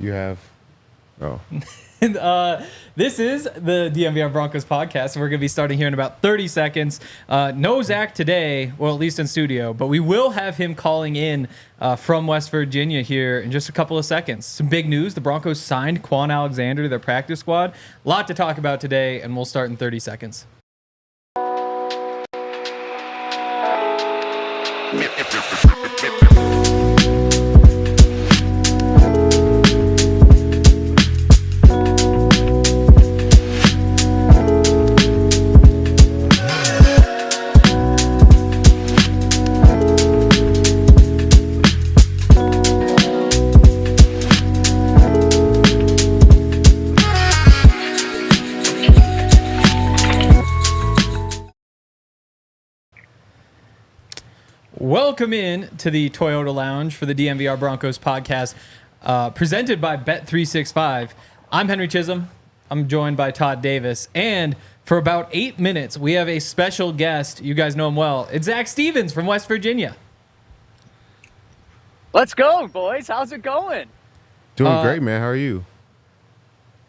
You have. Oh. This is the DNVR Broncos Podcast. We're going to be starting here in about 30 seconds. No Zach today, well, at least in studio, but we will have him calling in from West Virginia here in just a couple of seconds. Some big news. The Broncos signed Kwon Alexander to their practice squad. A lot to talk about today, and we'll start in 30 seconds. Welcome in to the Toyota Lounge for the DNVR Broncos Podcast, presented by Bet365. I'm Henry Chisholm. I'm joined by Todd Davis. And for about 8 minutes, we have a special guest. You guys know him well. It's Zach Stevens from West Virginia. Let's go, boys. How's it going? Doing great, man. How are you?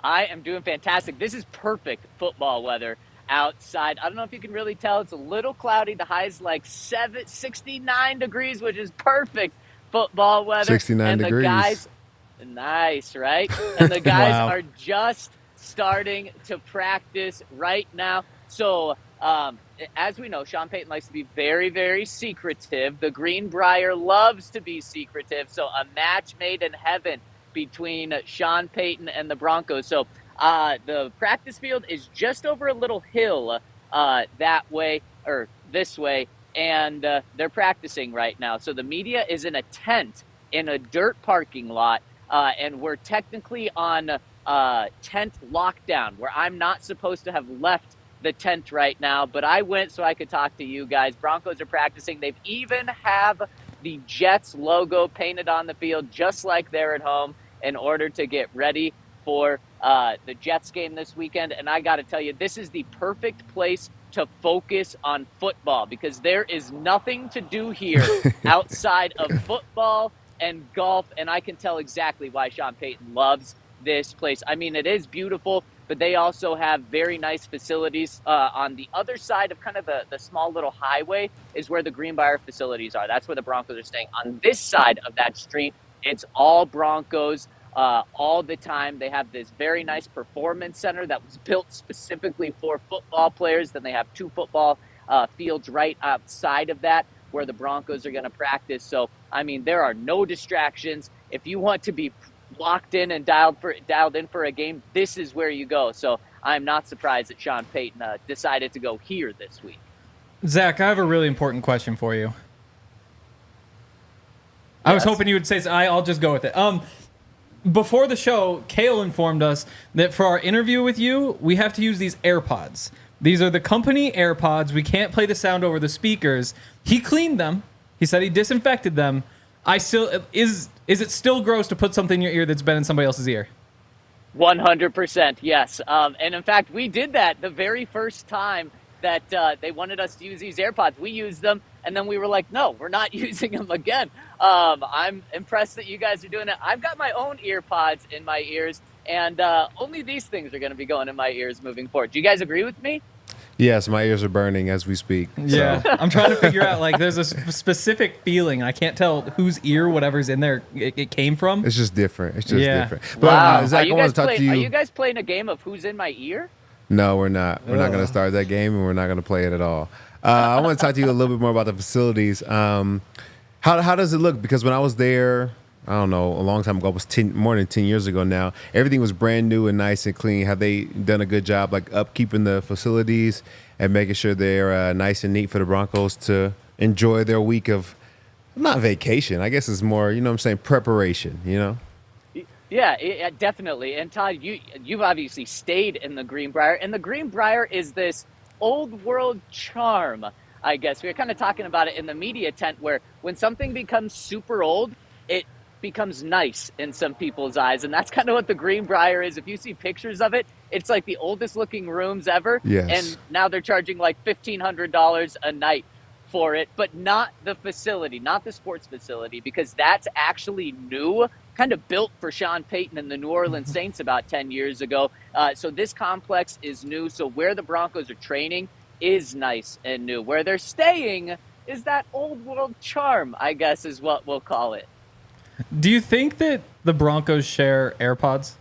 I am doing fantastic. This is perfect football weather outside. I don't know if you can really tell. It's a little cloudy. The high is like 69 degrees, which is perfect football weather. 69 and degrees. The guys, nice, right? And the guys Wow. are just starting to practice right now. So, as we know, Sean Payton likes to be very, very secretive. The Greenbrier loves to be secretive. So a match made in heaven between Sean Payton and the Broncos. So the practice field is just over a little hill that way, or this way, and they're practicing right now. So the media is in a tent in a dirt parking lot, and we're technically on tent lockdown, where I'm not supposed to have left the tent right now, but I went so I could talk to you guys. Broncos are practicing. They've even have the Jets logo painted on the field, just like they're at home, in order to get ready for the Jets game this weekend. And I got to tell you, this is the perfect place to focus on football, because there is nothing to do here outside of football and golf. And I can tell exactly why Sean Payton loves this place. I mean, it is beautiful, but they also have very nice facilities. On the other side of kind of the small little highway is where the Greenbrier facilities are. That's where the Broncos are staying. On this side of that street, it's all Broncos all the time. They have this very nice performance center that was built specifically for football players. Then they have two football fields right outside of that where the Broncos are going to practice. So, I mean, there are no distractions. If you want to be locked in and dialed in for a game, this is where you go. So I'm not surprised that Sean Payton decided to go here this week. Zach, I have a really important question for you. I was hoping you would say, I'll just go with it. Before the show, Kale informed us that for our interview with you, we have to use these AirPods. These are the company AirPods. We can't play the sound over the speakers. He cleaned them. He said he disinfected them. Is it still gross to put something in your ear that's been in somebody else's ear? 100%, yes. And in fact, we did that the very first time that they wanted us to use these AirPods. We used them, and then we were like, no, we're not using them again. I'm impressed that you guys are doing it. I've got my own EarPods in my ears, and only these things are going to be going in my ears moving forward. Do you guys agree with me? Yes, my ears are burning as we speak. Yeah, So. I'm trying to figure out, like, there's a specific feeling. I can't tell whose ear whatever's in there it came from. It's just different. It's just different. But Wow. Zach, I want to talk to you. Are you guys playing a game of who's in my ear? No, we're not. We're not going to start that game, and we're not going to play it at all. I want to talk to you a little bit more about the facilities. How does it look? Because when I was there, I don't know, a long time ago, it was more than 10 years ago now, everything was brand new and nice and clean. Have they done a good job, like, upkeeping the facilities and making sure they're nice and neat for the Broncos to enjoy their week of, not vacation, I guess it's more, you know what I'm saying, preparation, you know? Yeah, definitely. And Todd, you've obviously stayed in the Greenbrier, and the Greenbrier is this old world charm, I guess. We were kind of talking about it in the media tent, where when something becomes super old, it becomes nice in some people's eyes, and that's kind of what the Greenbrier is. If you see pictures of it, it's like the oldest looking rooms ever. Yes. And now they're charging like $1,500 a night for it, but not the facility, not the sports facility, because that's actually new kind of built for Sean Payton and the New Orleans Saints about 10 years ago. So this complex is new. So where the Broncos are training is nice and new. Where they're staying is that old world charm, I guess is what we'll call it. Do you think that the Broncos share AirPods?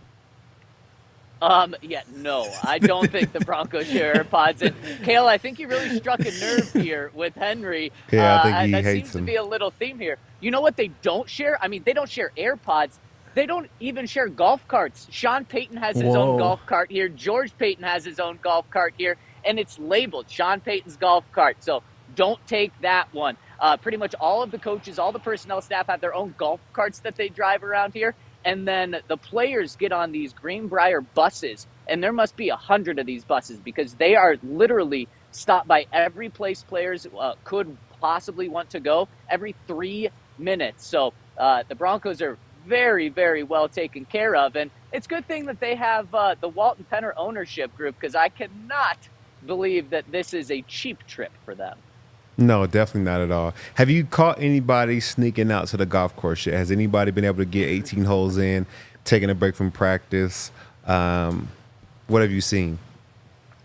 Yeah, no, I don't think the Broncos share AirPods. And Kale, I think you really struck a nerve here with Henry. Yeah, I think he that hates seems them. to be a little theme here. You know what they don't share? I mean, they don't share AirPods. They don't even share golf carts. Sean Payton has his own golf cart here. George Payton has his own golf cart here, and it's labeled Sean Payton's golf cart. So don't take that one. Pretty much all of the coaches, all the personnel staff have their own golf carts that they drive around here. And then the players get on these Greenbrier buses, and there must be 100 of these buses because they are literally stopped by every place players could possibly want to go every 3 minutes. So the Broncos are very, very well taken care of. And it's a good thing that they have the Walton Penner ownership group because I cannot believe that this is a cheap trip for them. No, definitely not at all. Have you caught anybody sneaking out to the golf course yet? Has anybody been able to get 18 holes in, taking a break from practice? What have you seen?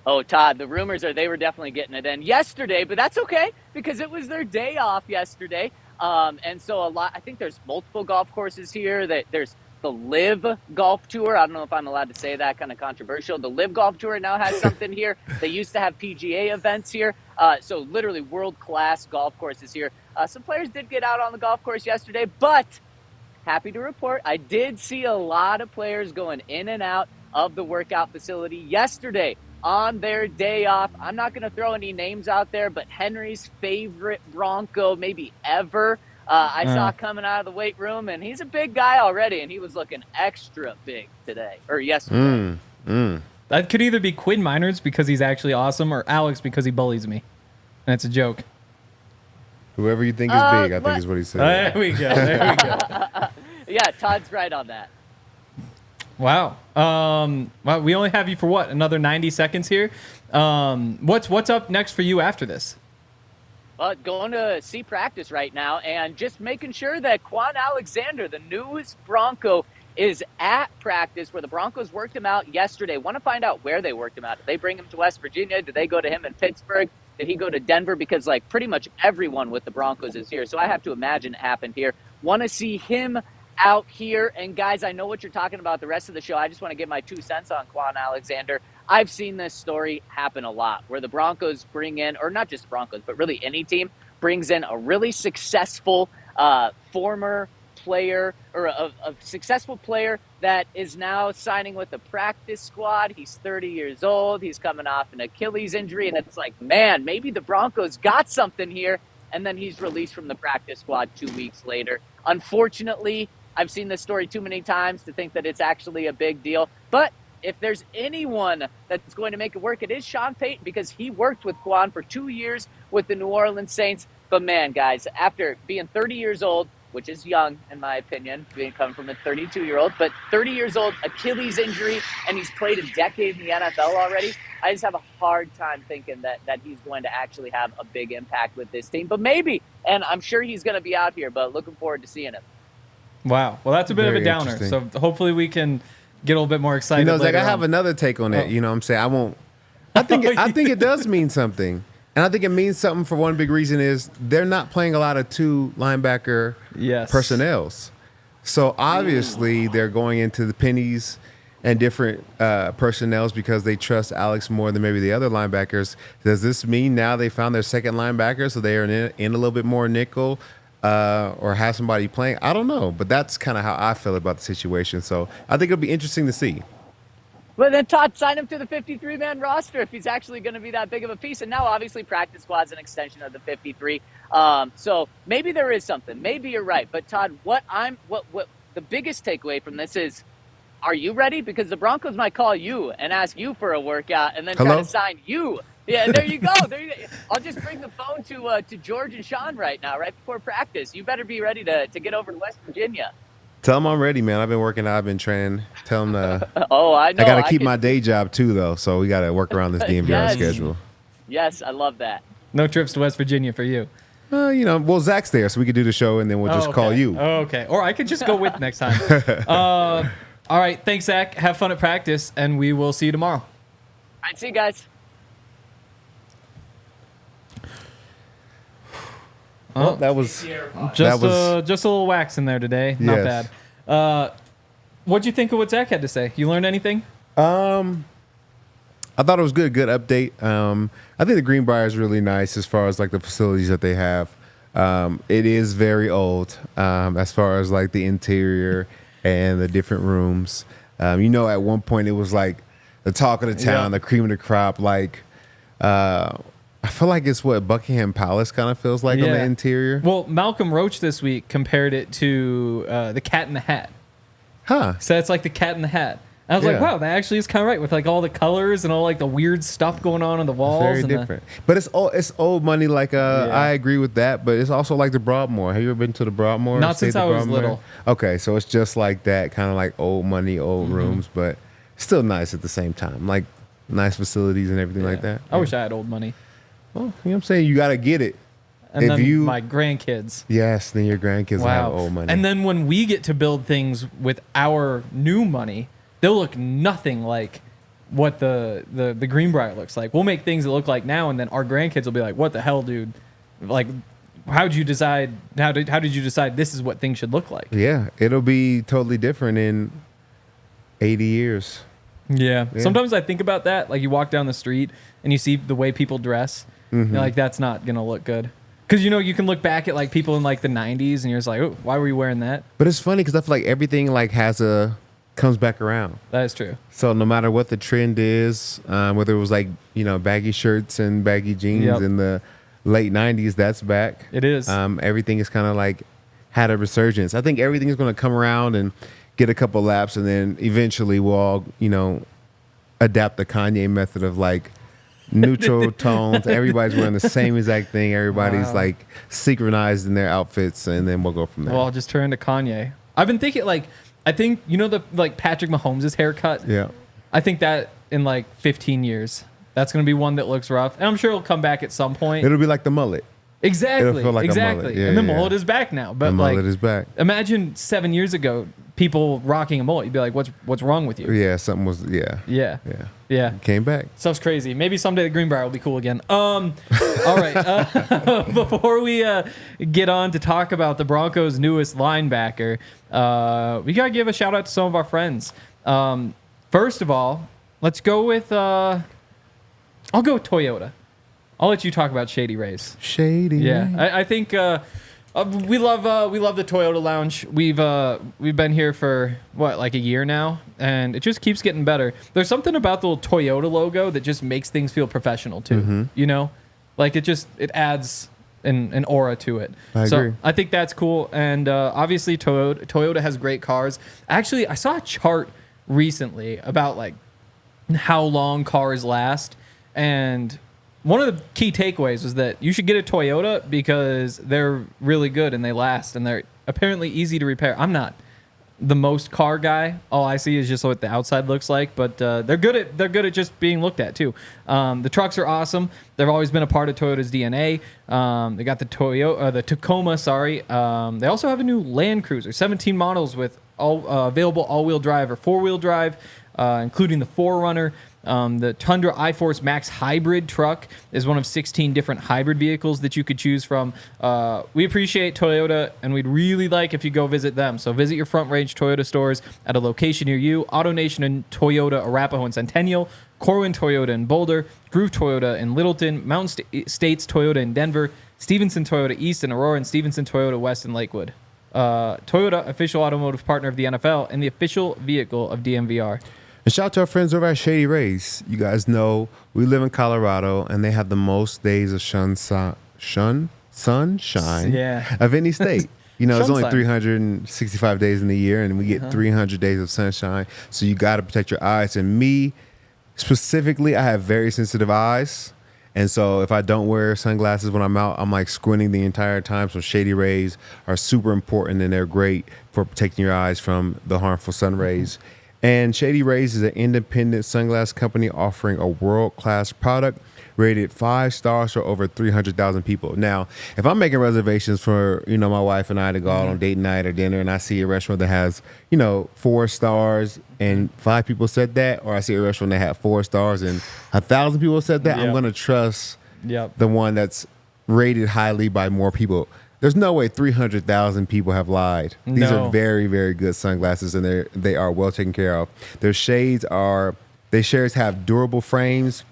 Oh, Todd, the rumors are they were definitely getting it in yesterday, but that's okay because it was their day off yesterday. And so I think there's multiple golf courses here. There's the Live Golf Tour. I don't know if I'm allowed to say that, kind of controversial. The Live Golf Tour now has something here. They used to have PGA events here. So literally world-class golf courses here. Some players did get out on the golf course yesterday, but happy to report I did see a lot of players going in and out of the workout facility yesterday on their day off. I'm not going to throw any names out there, but Henry's favorite Bronco maybe ever, I saw coming out of the weight room, and he's a big guy already, and he was looking extra big today, or yesterday. That could either be Quinn Miners because he's actually awesome or Alex because he bullies me. That's a joke. Whoever you think is big, I think is what he said. There we go. There we go. Yeah, Todd's right on that. Wow. Well, we only have you for what? Another 90 seconds here. What's up next for you after this? Going to see practice right now and just making sure that Kwon Alexander, the newest Bronco, is at practice where the Broncos worked him out yesterday. Want to find out where they worked him out. Did they bring him to West Virginia? Did they go to him in Pittsburgh? Did he go to Denver? Because like pretty much everyone with the Broncos is here. So I have to imagine it happened here. Want to see him out here. And guys, I know what you're talking about the rest of the show. I just want to give my 2 cents on Kwon Alexander. I've seen this story happen a lot where the Broncos bring in, or not just the Broncos, but really any team brings in a really successful former player or a successful player that is now signing with the practice squad. He's 30 years old. He's coming off an Achilles injury. And it's like, man, maybe the Broncos got something here. And then he's released from the practice squad 2 weeks later. Unfortunately, I've seen this story too many times to think that it's actually a big deal. But if there's anyone that's going to make it work, it is Sean Payton because he worked with Kwon for 2 years with the New Orleans Saints. But man, guys, after being 30 years old, which is young in my opinion, coming from a 32-year-old, but 30 years old, Achilles injury, and he's played a decade in the NFL already. I just have a hard time thinking that he's going to actually have a big impact with this team. But maybe, and I'm sure he's going to be out here, but looking forward to seeing him. Wow. Well, that's a bit Very of a downer. So hopefully we can get a little bit more excited. Zach, I have another take on it. You know what I'm saying? I think it does mean something. And I think it means something for one big reason is they're not playing a lot of 2 linebacker personnels. So obviously they're going into the pennies and different personnels because they trust Alex more than maybe the other linebackers. Does this mean now they found their second linebacker so they are in a little bit more nickel or have somebody playing? I don't know, but that's kind of how I feel about the situation. So I think it'll be interesting to see. Well, then Todd, sign him to the 53-man roster if he's actually going to be that big of a piece. And now, obviously, practice squad's an extension of the 53. So maybe there is something. Maybe you're right. But Todd, what the biggest takeaway from this is, are you ready? Because the Broncos might call you and ask you for a workout and then try to sign you. Yeah, there you go. I'll just bring the phone to George and Sean right now, right before practice. You better be ready to get over to West Virginia. Tell them I'm ready, man. I've been working out. I've been training. Tell them I know. I got to keep my day job, too, though. So we got to work around this DNVR schedule. Yes, I love that. No trips to West Virginia for you. Well, Zach's there, so we could do the show, and then we'll just call you. Oh, okay. Or I could just go with next time. All right. Thanks, Zach. Have fun at practice, and we will see you tomorrow. All right, see you guys. Well, that was just a little wax in there today. Not Yes. bad. What'd you think of what Zach had to say? You learned anything? I thought it was good. Good update. I think the Greenbrier is really nice as far as like the facilities that they have. It is very old as far as like the interior and the different rooms. At one point it was like the talk of the town, the cream of the crop. Like, I feel like it's what Buckingham Palace kind of feels like on the interior. Well, Malcolm Roach this week compared it to the Cat in the Hat. Huh. So it's like the Cat in the Hat. I was like, wow, that actually is kind of right with like all the colors and all like the weird stuff going on the walls. Very different. But it's old money. Like I agree with that, but it's also like the Broadmoor. Have you ever been to the Broadmoor? Not since I was little. Okay, so it's just like that, kind of like old money, old rooms, but still nice at the same time. Like nice facilities and everything like that. I wish I had old money. Well, you know what I'm saying? You got to get it. And then my grandkids. Yes, then your grandkids will have old money. And then when we get to build things with our new money, they'll look nothing like what the Greenbrier looks like. We'll make things that look like now, and then our grandkids will be like, "What the hell, dude? Like, how did you decide? How did you decide this is what things should look like?" Yeah, it'll be totally different in 80 years. Yeah. Sometimes I think about that. Like you walk down the street and you see the way people dress. You're like, that's not gonna look good. Because you can look back at like people in like the 90s and you're just like, oh, why were you wearing that? But it's funny because I feel like everything like comes back around. That is true. So no matter what the trend is, whether it was like baggy shirts and baggy jeans in the late 90s, that's back. It is. Everything is kind of like had a resurgence. I think everything is going to come around and get a couple laps, and then eventually we'll all adapt the Kanye method of like neutral tones. Everybody's wearing the same exact thing. Everybody's like synchronized in their outfits, and then we'll go from there. Well, I'll just turn to Kanye. I've been thinking I think the like Patrick Mahomes' haircut. Yeah. I think that in like 15 years, that's going to be one that looks rough, and I'm sure it'll come back at some point. It'll be like the mullet. Exactly. It'll feel like a mullet. Yeah, and the mullet is back now. But the mullet is back. Imagine 7 years ago, people rocking a mullet. You'd be like, "What's wrong with you?" Yeah, something was. Yeah. Came back. Stuff's crazy. Maybe someday the Greenbrier will be cool again. All right. Before we get on to talk about the Broncos' newest linebacker, we gotta give a shout out to some of our friends. First of all, let's go with. I'll go with Toyota. I'll let you talk about Shady Rays. Shady. Yeah, I think we love the Toyota Lounge. We've been here for like a year now, and it just keeps getting better. There's something about the little Toyota logo that just makes things feel professional too. Like it adds an aura to it. I agree. I think that's cool, and obviously Toyota has great cars. Actually, I saw a chart recently about like how long cars last, and one of the key takeaways was that you should get a Toyota because they're really good and they last, and they're apparently easy to repair. I'm not the most car guy. All I see is just what the outside looks like, but they're good at just being looked at too. The trucks are awesome. They've always been a part of Toyota's DNA. They got the Tacoma. They also have a new Land Cruiser, 17 models with available all-wheel drive or four-wheel drive, including the 4Runner. The Tundra iForce Max hybrid truck is one of 16 different hybrid vehicles that you could choose from. We appreciate Toyota, and we'd really like if you go visit them. So visit your Front Range Toyota stores at a location near you. AutoNation and Toyota Arapahoe and Centennial, Corwin Toyota in Boulder, Groove Toyota in Littleton, Mountain States Toyota in Denver, Stevenson Toyota East in Aurora, and Stevenson Toyota West in Lakewood. Toyota, official automotive partner of the NFL and the official vehicle of DNVR. And shout out to our friends over at Shady Rays. You guys know we live in Colorado, and they have the most days of sunshine of any state. It's only 365 days in the year, and we get 300 days of sunshine. So you got to protect your eyes. And me, specifically, I have very sensitive eyes. And so if I don't wear sunglasses when I'm out, I'm like squinting the entire time. So Shady Rays are super important, and they're great for protecting your eyes from the harmful sun rays. And Shady Rays is an independent sunglass company offering a world-class product rated 5 stars for over 300,000 people. Now, if I'm making reservations for, my wife and I to go out on date night or dinner, and I see a restaurant that has, 4 stars and 5 people said that, or I see a restaurant that had 4 stars and 1,000 people said that, I'm going to trust the one that's rated highly by more people. There's no way 300,000 people have lied. These are very, very good sunglasses, and they are well taken care of. Their shades have durable frames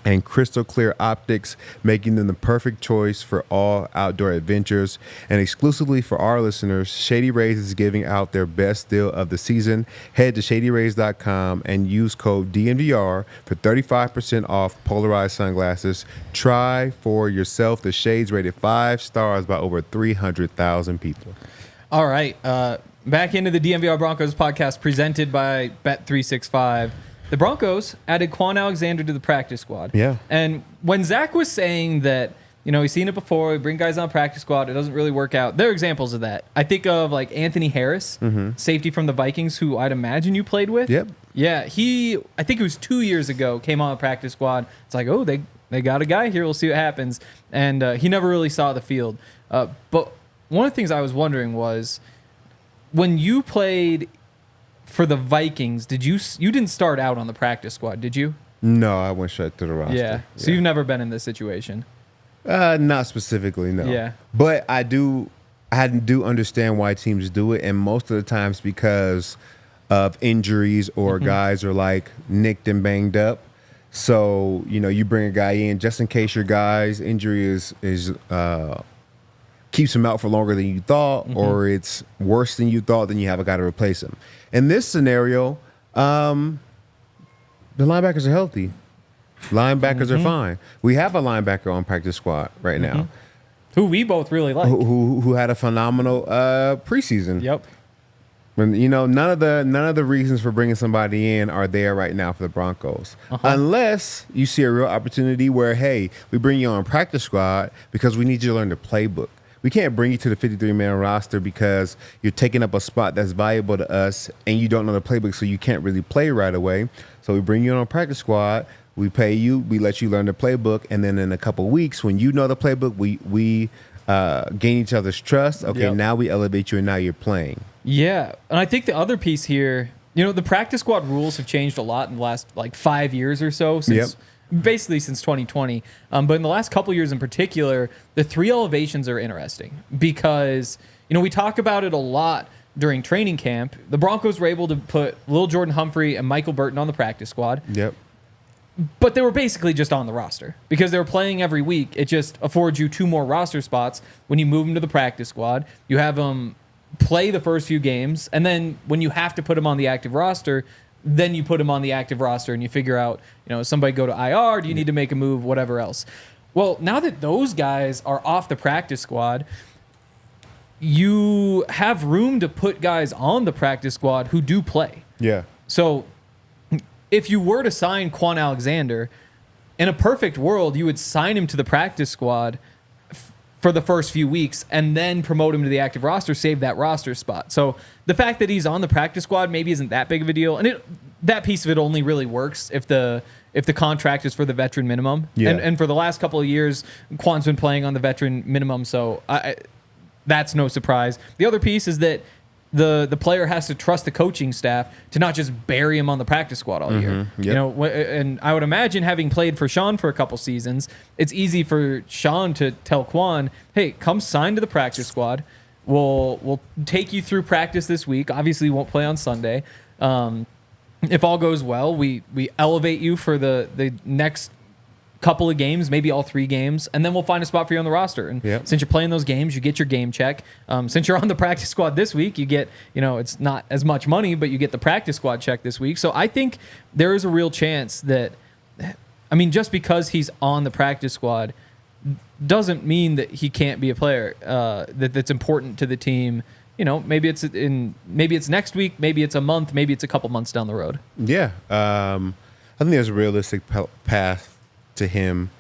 and crystal clear optics, making them the perfect choice for all outdoor adventures. And exclusively for our listeners, Shady Rays is giving out their best deal of the season. Head to shadyrays.com and use code DNVR for 35% off polarized sunglasses. Try for yourself the shades rated 5 stars by over 300,000 people. All right. Back into the DNVR Broncos podcast presented by Bet365. The Broncos added Kwon Alexander to the practice squad. Yeah. And when Zach was saying that, he's seen it before, we bring guys on practice squad, it doesn't really work out. There are examples of that. I think of like Anthony Harris, safety from the Vikings, who I'd imagine you played with. Yep. Yeah, I think it was 2 years ago, came on the practice squad. It's like, oh, they got a guy here. We'll see what happens. And he never really saw the field. But one of the things I was wondering was, when you played for the Vikings, you didn't start out on the practice squad, did you? No, I went straight to the roster. Yeah. So you've never been in this situation? Not specifically, no. Yeah. But I do understand why teams do it, and most of the times because of injuries or guys are like nicked and banged up. So, you bring a guy in just in case your guy's injury is keeps him out for longer than you thought, or it's worse than you thought, then you have a guy to replace him. In this scenario, the linebackers are healthy. Linebackers are fine. We have a linebacker on practice squad right now, who we both really like, who had a phenomenal preseason. Yep. When none of the reasons for bringing somebody in are there right now for the Broncos, unless you see a real opportunity where, hey, we bring you on practice squad because we need you to learn the playbook. We can't bring you to the 53-man roster because you're taking up a spot that's valuable to us and you don't know the playbook, so you can't really play right away. So we bring you on a practice squad, we pay you, we let you learn the playbook, and then in a couple weeks, when you know the playbook, we gain each other's trust. Okay, now we elevate you, and now you're playing. Yeah. And I think the other piece here, the practice squad rules have changed a lot in the last 5 years or so since basically since 2020. But in the last couple years in particular, the 3 elevations are interesting because, we talk about it a lot during training camp. The Broncos were able to put Lil Jordan Humphrey and Michael Burton on the practice squad. Yep. But they were basically just on the roster because they were playing every week. It just affords you 2 more roster spots when you move them to the practice squad. You have them play the first few games, and then when you have to put them on the active roster, then you put them on the active roster and you figure out, somebody go to IR, do you need to make a move, whatever else. Well, now that those guys are off the practice squad, you have room to put guys on the practice squad who do play. Yeah. So if you were to sign Kwon Alexander, in a perfect world, you would sign him to the practice squad for the first few weeks and then promote him to the active roster, save that roster spot. So the fact that he's on the practice squad maybe isn't that big of a deal. And that piece of it only really works if the contract is for the veteran minimum. Yeah. And for the last couple of years, Kwon's been playing on the veteran minimum, so that's no surprise. The other piece is that the player has to trust the coaching staff to not just bury him on the practice squad all year. Yep. And I would imagine, having played for Sean for a couple seasons, it's easy for Sean to tell Kwon, hey, come sign to the practice squad. We'll take you through practice this week. Obviously, you won't play on Sunday. If all goes well, we elevate you for the next couple of games, maybe all 3 games, and then we'll find a spot for you on the roster. And since you're playing those games, you get your game check. Since you're on the practice squad this week, you get, it's not as much money, but you get the practice squad check this week. So I think there is a real chance that, just because he's on the practice squad doesn't mean that he can't be a player that's important to the team. Maybe it's next week, maybe it's a month, maybe it's a couple months down the road. Yeah. I think there's a realistic path to him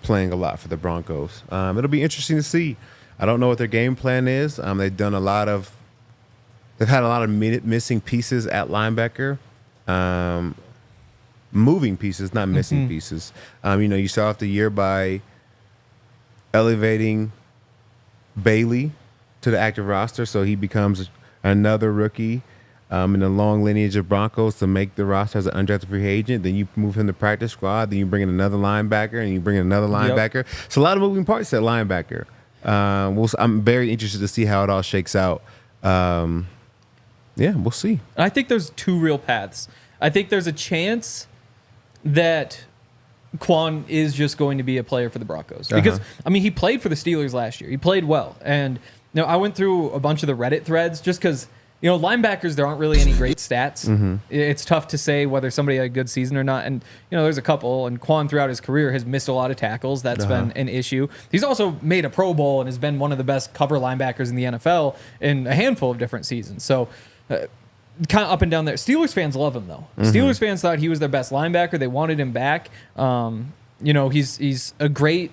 playing a lot for the Broncos. It'll be interesting to see. I don't know what their game plan is. They've done a lot of they've had a lot of missing pieces at linebacker. Moving pieces, not missing pieces. You start off the year by elevating Bailey to the active roster, so he becomes another rookie in the long lineage of Broncos to make the roster as an undrafted free agent. Then you move him to practice squad. Then you bring in another linebacker, and you bring in another linebacker. So a lot of moving parts at linebacker. I'm very interested to see how it all shakes out. We'll see. I think there's two real paths. I think there's a chance that Kwon is just going to be a player for the Broncos. Because, he played for the Steelers last year. He played well. And, I went through a bunch of the Reddit threads just because, linebackers, there aren't really any great stats. It's tough to say whether somebody had a good season or not. And, there's a couple. And Kwon, throughout his career, has missed a lot of tackles. That's been an issue. He's also made a Pro Bowl and has been one of the best cover linebackers in the NFL in a handful of different seasons. So, kind of up and down there. Steelers fans love him, though. Steelers fans thought he was their best linebacker. They wanted him back. He's a great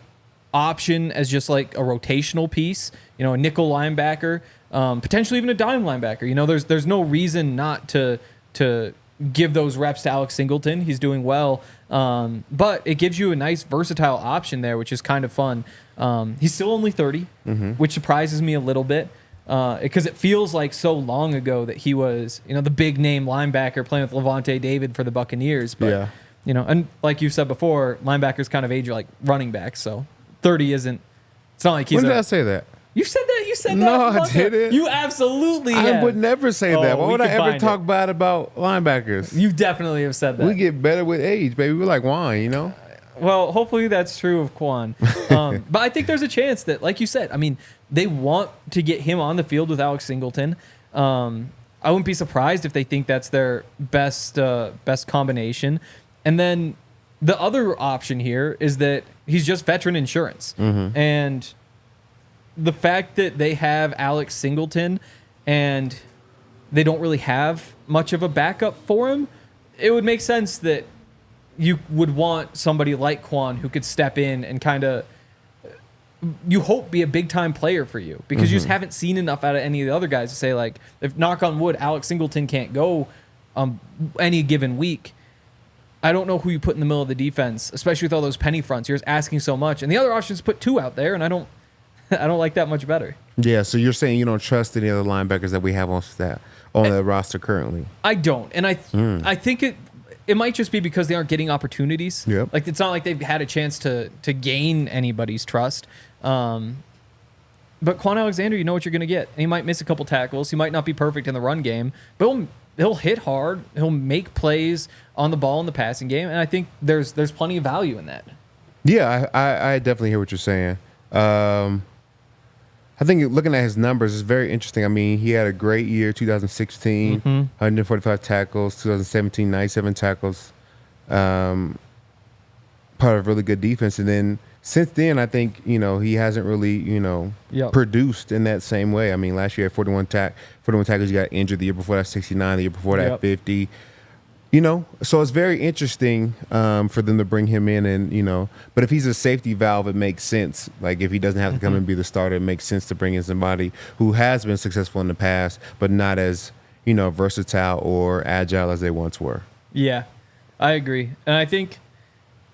option as just like a rotational piece, a nickel linebacker, potentially even a dime linebacker. There's no reason not to give those reps to Alex Singleton. He's doing well. But it gives you a nice versatile option there, which is kind of fun. He's still only 30, which surprises me a little bit. Because it feels like so long ago that he was, the big name linebacker playing with Levante David for the Buccaneers. But, and like you said before, linebackers kind of age like running backs. So 30 isn't, it's not like he's When did I say that? You said that. You said that. No, I didn't. You absolutely have. I would never say that. Why would I ever talk bad about linebackers? You definitely have said that. We get better with age, baby. We're like wine, Well, hopefully that's true of Kwon. But I think there's a chance that, like you said, they want to get him on the field with Alex Singleton. I wouldn't be surprised if they think that's their best combination. And then the other option here is that he's just veteran insurance. And the fact that they have Alex Singleton and they don't really have much of a backup for him, it would make sense that you would want somebody like Kwon who could step in and kind of, you hope, be a big-time player for you, because you just haven't seen enough out of any of the other guys to say, like, if, knock on wood, Alex Singleton can't go any given week, I don't know who you put in the middle of the defense, especially with all those penny fronts. You're just asking so much. And the other option is put two out there, and I don't like that much better. Yeah, so you're saying you don't trust any other linebackers that we have on the roster currently? I don't. And I think it might just be because they aren't getting opportunities. Yep. Like, it's not like they've had a chance to gain anybody's trust. But Kwon Alexander, you know what you're going to get. And he might miss a couple tackles. He might not be perfect in the run game, but he'll hit hard. He'll make plays on the ball in the passing game. And I think there's plenty of value in that. Yeah, I definitely hear what you're saying. I think looking at his numbers is very interesting. He had a great year, 2016, 145 tackles, 2017, 97 tackles, part of a really good defense. And then since then, I think, he hasn't really, produced in that same way. Last year at 41 tackles, he got injured. The year before that, 69. The year before that, 50. So it's very interesting for them to bring him in, and but if he's a safety valve, it makes sense. Like, if he doesn't have to come and be the starter, it makes sense to bring in somebody who has been successful in the past, but not as versatile or agile as they once were. Yeah, I agree, and I think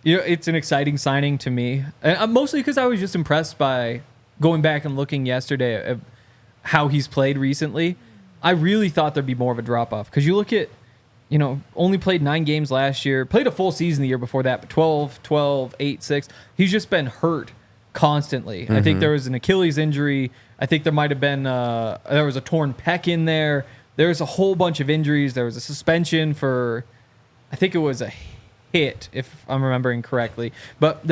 it's an exciting signing to me, and mostly because I was just impressed by going back and looking yesterday at how he's played recently. I really thought there'd be more of a drop off, because you look at. Only played 9 games last year. Played a full season the year before that, but 12, 8, 6. He's just been hurt constantly. I think there was an Achilles injury. I think there might have been there was a torn pec in there. There's a whole bunch of injuries. There was a suspension for, I think it was a hit, if I'm remembering correctly. But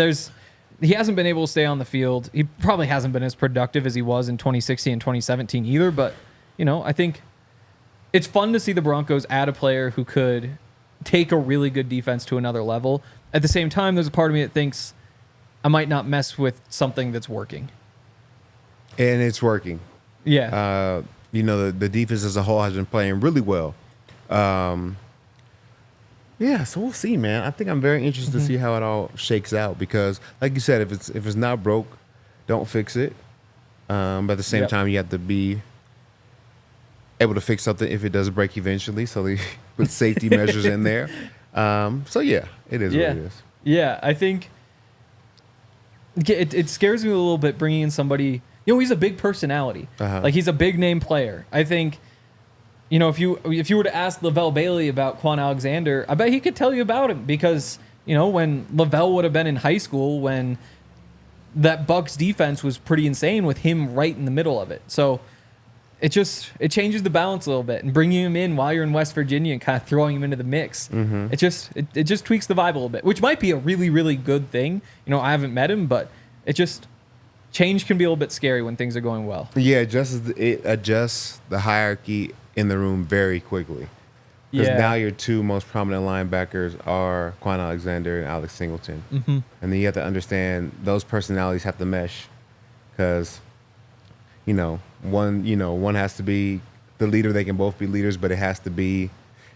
he hasn't been able to stay on the field. He probably hasn't been as productive as he was in 2016 and 2017 either. But I think it's fun to see the Broncos add a player who could take a really good defense to another level. At the same time, there's a part of me that thinks I might not mess with something that's working. And it's working. Yeah. The defense as a whole has been playing really well. So we'll see, man. I think I'm very interested to see how it all shakes out, because, like you said, if it's not broke, don't fix it. But at the same time, you have to be able to fix something if it does break eventually. So they put safety measures in there. So yeah, it is what it is. Yeah, I think it scares me a little bit bringing in somebody. You know, he's a big personality. Like, he's a big name player. I think, you know, if you were to ask Lavelle Bailey about Kwon Alexander, I bet he could tell you about him because, you know, when Lavelle would have been in high school, when that Bucs defense was pretty insane with him right in the middle of it. So it changes the balance a little bit, and bringing him in while you're in West Virginia and kind of throwing him into the mix. It just tweaks the vibe a little bit, which might be a really, really good thing. You know, I haven't met him, but change can be a little bit scary when things are going well. Yeah, it adjusts the hierarchy in the room very quickly. Because now your two most prominent linebackers are Kwon Alexander and Alex Singleton. And then you have to understand those personalities have to mesh because, one has to be the leader. They can both be leaders, but it has to be,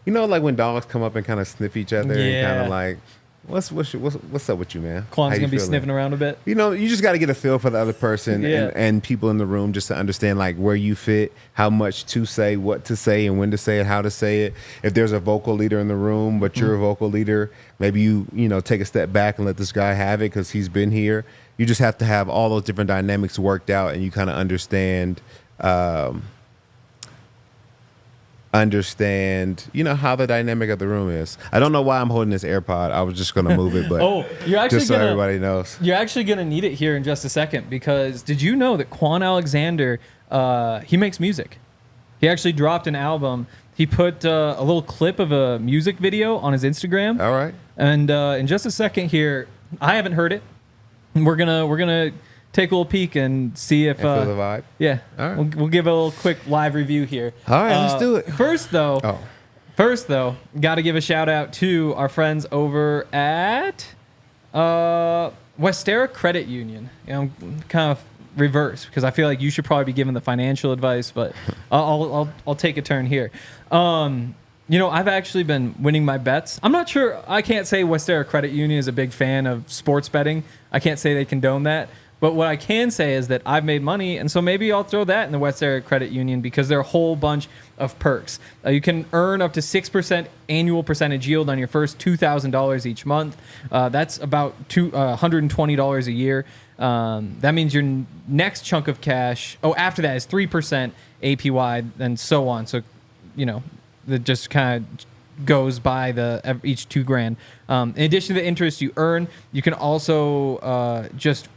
like when dogs come up and kind of sniff each other and kind of like, what's up with you, man? Kwon's gonna be sniffing around a bit. You just got to get a feel for the other person and people in the room just to understand like where you fit, how much to say, what to say, and when to say it, how to say it. If there's a vocal leader in the room, but you're a vocal leader, maybe you take a step back and let this guy have it because he's been here. You just have to have all those different dynamics worked out, and you kind of understand. How the dynamic of the room is. I don't know why I'm holding this AirPod. I was just going to move it, but just so everybody knows. You're actually going to need it here in just a second because did you know that Kwon Alexander, he makes music? He actually dropped an album. He put a little clip of a music video on his Instagram. All right. And in just a second here, I haven't heard it. We're gonna take a little peek and see if feel the vibe. Yeah, all right. We'll give a little quick live review here. All right, let's do it. First though, got to give a shout out to our friends over at Westera Credit Union. I'm kind of reverse because I feel like you should probably be giving the financial advice, but I'll take a turn here. I've actually been winning my bets. I'm not sure. I can't say Westera Credit Union is a big fan of sports betting. I can't say they condone that. But what I can say is that I've made money, and so maybe I'll throw that in the Westera Credit Union because there are a whole bunch of perks. You can earn up to 6% annual percentage yield on your first $2,000 each month. That's about $120 a year. That means your next chunk of cash, after that is 3% APY and so on. So, that just kind of goes by each $2,000. In addition to the interest you earn, you can also just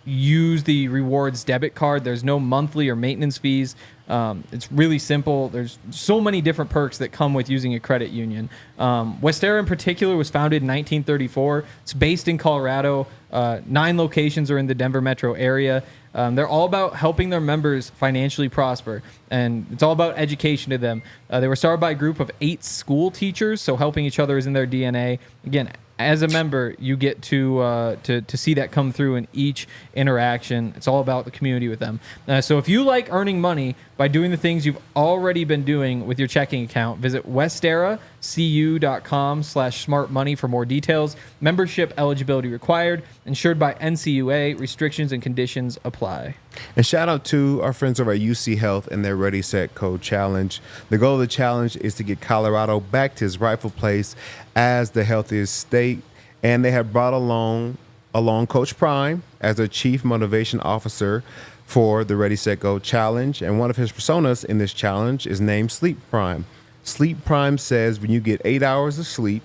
use the rewards debit card. There's no monthly or maintenance fees. It's really simple. There's so many different perks that come with using a credit union. Westera in particular was founded in 1934. It's based in Colorado. 9 locations are in the Denver metro area. They're all about helping their members financially prosper, and it's all about education to them. They were started by a group of 8 school teachers, so helping each other is in their DNA. Again, as a member, you get to see that come through in each interaction. It's all about the community with them. So if you like earning money by doing the things you've already been doing with your checking account, visit westeracu.com/smartmoney for more details. Membership eligibility required. Insured by NCUA. Restrictions and conditions apply. And shout out to our friends over at UC Health and their Ready, Set, Code Challenge. The goal of the challenge is to get Colorado back to its rightful place as the healthiest state. And they have brought along Coach Prime as their chief motivation officer for the Ready, Set, Go Challenge. And one of his personas in this challenge is named Sleep Prime. Sleep Prime says when you get 8 hours of sleep,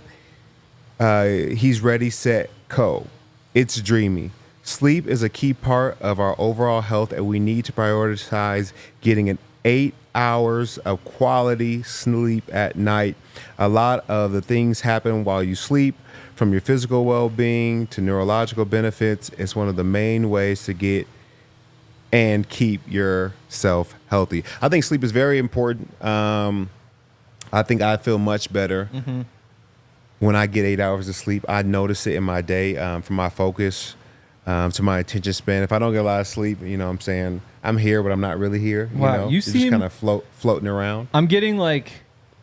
he's ready, set, go. It's dreamy. Sleep is a key part of our overall health, and we need to prioritize getting an 8 hours of quality sleep at night. A lot of the things happen while you sleep, from your physical well-being to neurological benefits. It's one of the main ways to get and keep yourself healthy. I think sleep is very important. I think I feel much better when I get 8 hours of sleep. I notice it in my day, from my focus to my attention span. If I don't get a lot of sleep, what I'm saying, I'm here, but I'm not really here. Wow, you seem just kind of floating around. I'm getting like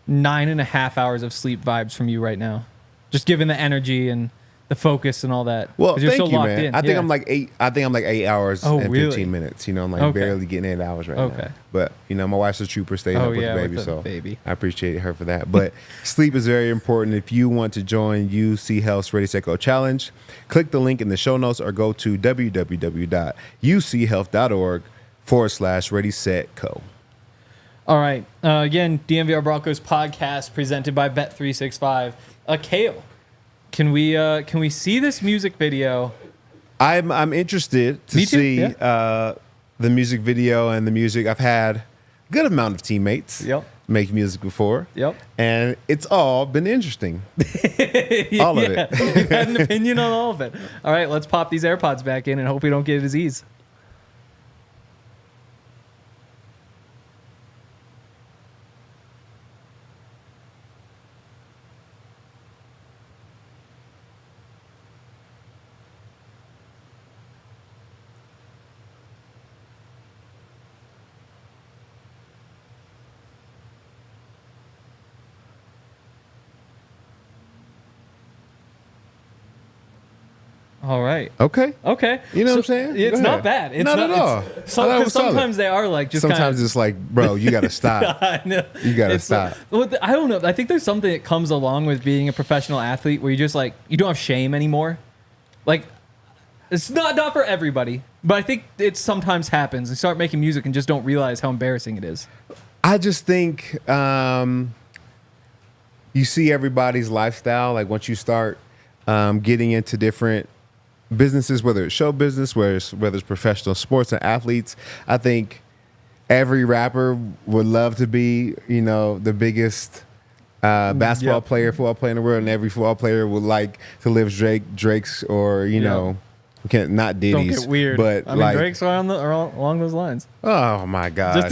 9.5 hours of sleep vibes from you right now. Just given the energy and the focus and all that. Well, 'Cause you're thank so you, locked man. in. I think Yeah. I'm like 8. I think I'm like 8 hours Oh, and really? 15 minutes. You know, I'm like Okay. barely getting 8 hours right Okay. now. But you know, my wife's a trooper, staying Oh, up with yeah, the with baby, the so baby. I appreciate her for that. But sleep is very important. If you want to join UC Health's Ready Set Go Challenge, click the link in the show notes or go to www.uchealth.org/Ready Set Co. All right. Again, DNVR Broncos Podcast presented by Bet365. Kale, can we see this music video? I'm interested to Me too, see yeah. the music video and the music. I've had a good amount of teammates Yep. make music before. Yep. And it's all been interesting. All of it. You've had an opinion on all of it. All right, let's pop these AirPods back in and hope we don't get a disease. All right. Okay. Okay. You know what I'm saying? It's Go not ahead. bad. It's Not at all. I thought it was solid. Sometimes they are like just Sometimes it's like, bro, you got to stop. I know. You got to It's stop. I don't know. I think there's something that comes along with being a professional athlete where you just like you don't have shame anymore. Like it's not for everybody, but I think it sometimes happens. You start making music and just don't realize how embarrassing it is. I just think you see everybody's lifestyle. Like once you start getting into different businesses, whether it's show business, whether it's professional sports and athletes, I think every rapper would love to be, you know, the biggest basketball Yep. player, football player in the world, and every football player would like to live Drake's or, you know, not Diddy's. Don't get weird. But I mean, like, Drake's are along those lines. oh my God. You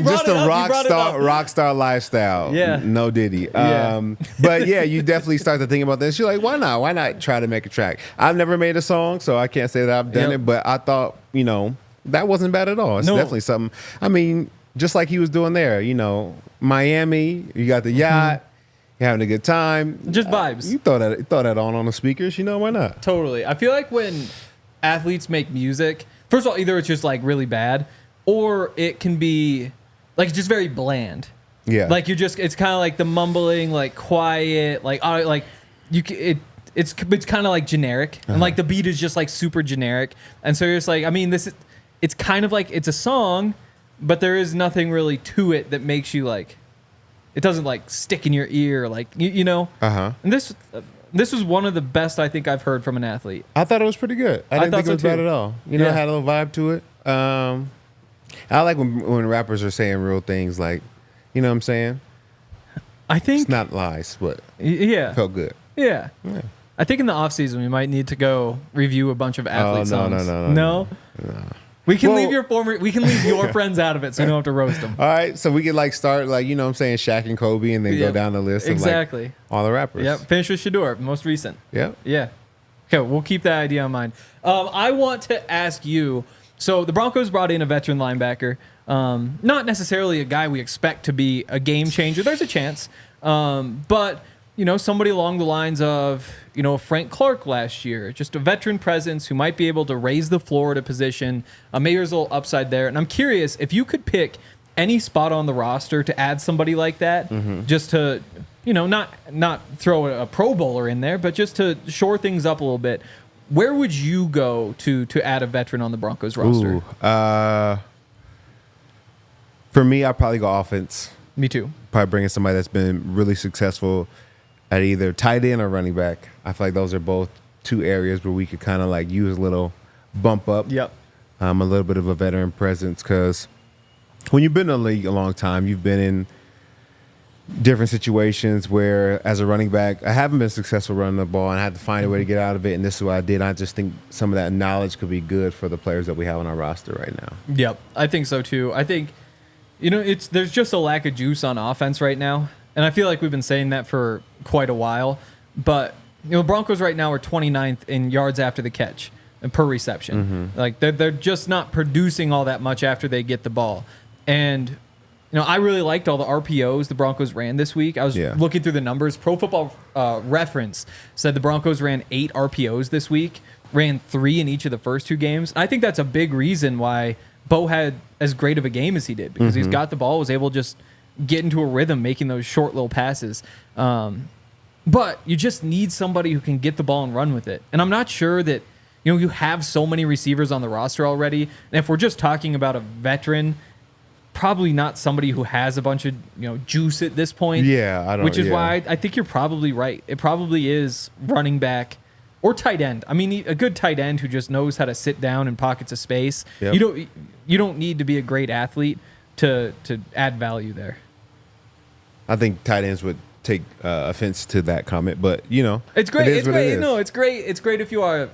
brought just it a up, you brought it up. rock star lifestyle. Yeah. No Diddy. Yeah. But yeah, you definitely start to think about this. You're like, why not? Why not try to make a track? I've never made a song, so I can't say that I've done Yep. it, but I thought, you know, that wasn't bad at all. It's No. definitely something. I mean, just like he was doing there, you know, Miami, you got the yacht, you're having a good time. Just vibes. You throw that on the speakers, you know, why not? Totally. I feel like when athletes make music, first of all, either it's just like really bad, or it can be like just very bland. Yeah. Like it's kind of like the mumbling, like quiet, like it's kind of like generic, and like the beat is just like super generic, and so you're just like, I mean, it's kind of like it's a song, but there is nothing really to it that makes you like, it doesn't like stick in your ear, like you know. And this was one of the best I think I've heard from an athlete. I thought it was pretty good. I didn't thought think it so was bad too. at all. You know, Yeah. it had a little vibe to it. I like when rappers are saying real things, like, you know what I'm saying? I think It's not lies, but yeah. it felt good. Yeah. Yeah. I think in the off season we might need to go review a bunch of athlete songs. No. We can Well- leave your friends out of it, so we don't have to roast them. All right, so we could like start like, you know what I'm saying, Shaq and Kobe, and then go Yep. down the list Exactly. of like all the rappers. Yep. Finish with Shador, most recent. Yep. Yeah. Okay, we'll keep that idea in mind. I want to ask you. So the Broncos brought in a veteran linebacker, not necessarily a guy we expect to be a game changer. There's a chance, but you know, somebody along the lines of, you know, Frank Clark last year, just a veteran presence who might be able to raise the floor at a position. Maybe there's a little upside there. And I'm curious if you could pick any spot on the roster to add somebody like that, just to, you know, not throw a Pro Bowler in there, but just to shore things up a little bit. Where would you go to add a veteran on the Broncos roster? Ooh, for me, I'd probably go offense. Me too. Probably bringing somebody that's been really successful at either tight end or running back. I feel like those are both two areas where we could kind of like use a little bump up. Yep. A little bit of a veteran presence, because when you've been in the league a long time, you've been in different situations where, as a running back, I haven't been successful running the ball, and I had to find a way to get out of it, and this is what I did. I just think some of that knowledge could be good for the players that we have on our roster right now. Yep, I think so too. I think, you know, there's just a lack of juice on offense right now, and I feel like we've been saying that for quite a while. But you know, Broncos right now are 29th in yards after the catch and per reception. Like they're just not producing all that much after they get the ball, and I really liked all the RPOs the Broncos ran this week. I was looking through the numbers. Pro Football Reference said the Broncos ran 8 RPOs this week, ran 3 in each of the first 2 games. I think that's a big reason why Bo had as great of a game as he did, because he's got the ball, was able to just get into a rhythm making those short little passes. But you just need somebody who can get the ball and run with it. And I'm not sure that you have so many receivers on the roster already. And if we're just talking about a veteran, probably not somebody who has a bunch of juice at this point. Yeah, I don't. Which is why I think you're probably right. It probably is running back or tight end. I mean, a good tight end who just knows how to sit down in pockets of space. Yep. You don't need to be a great athlete to add value there. I think tight ends would take offense to that comment, but it's great. It's great. No, it's great. It's great if you are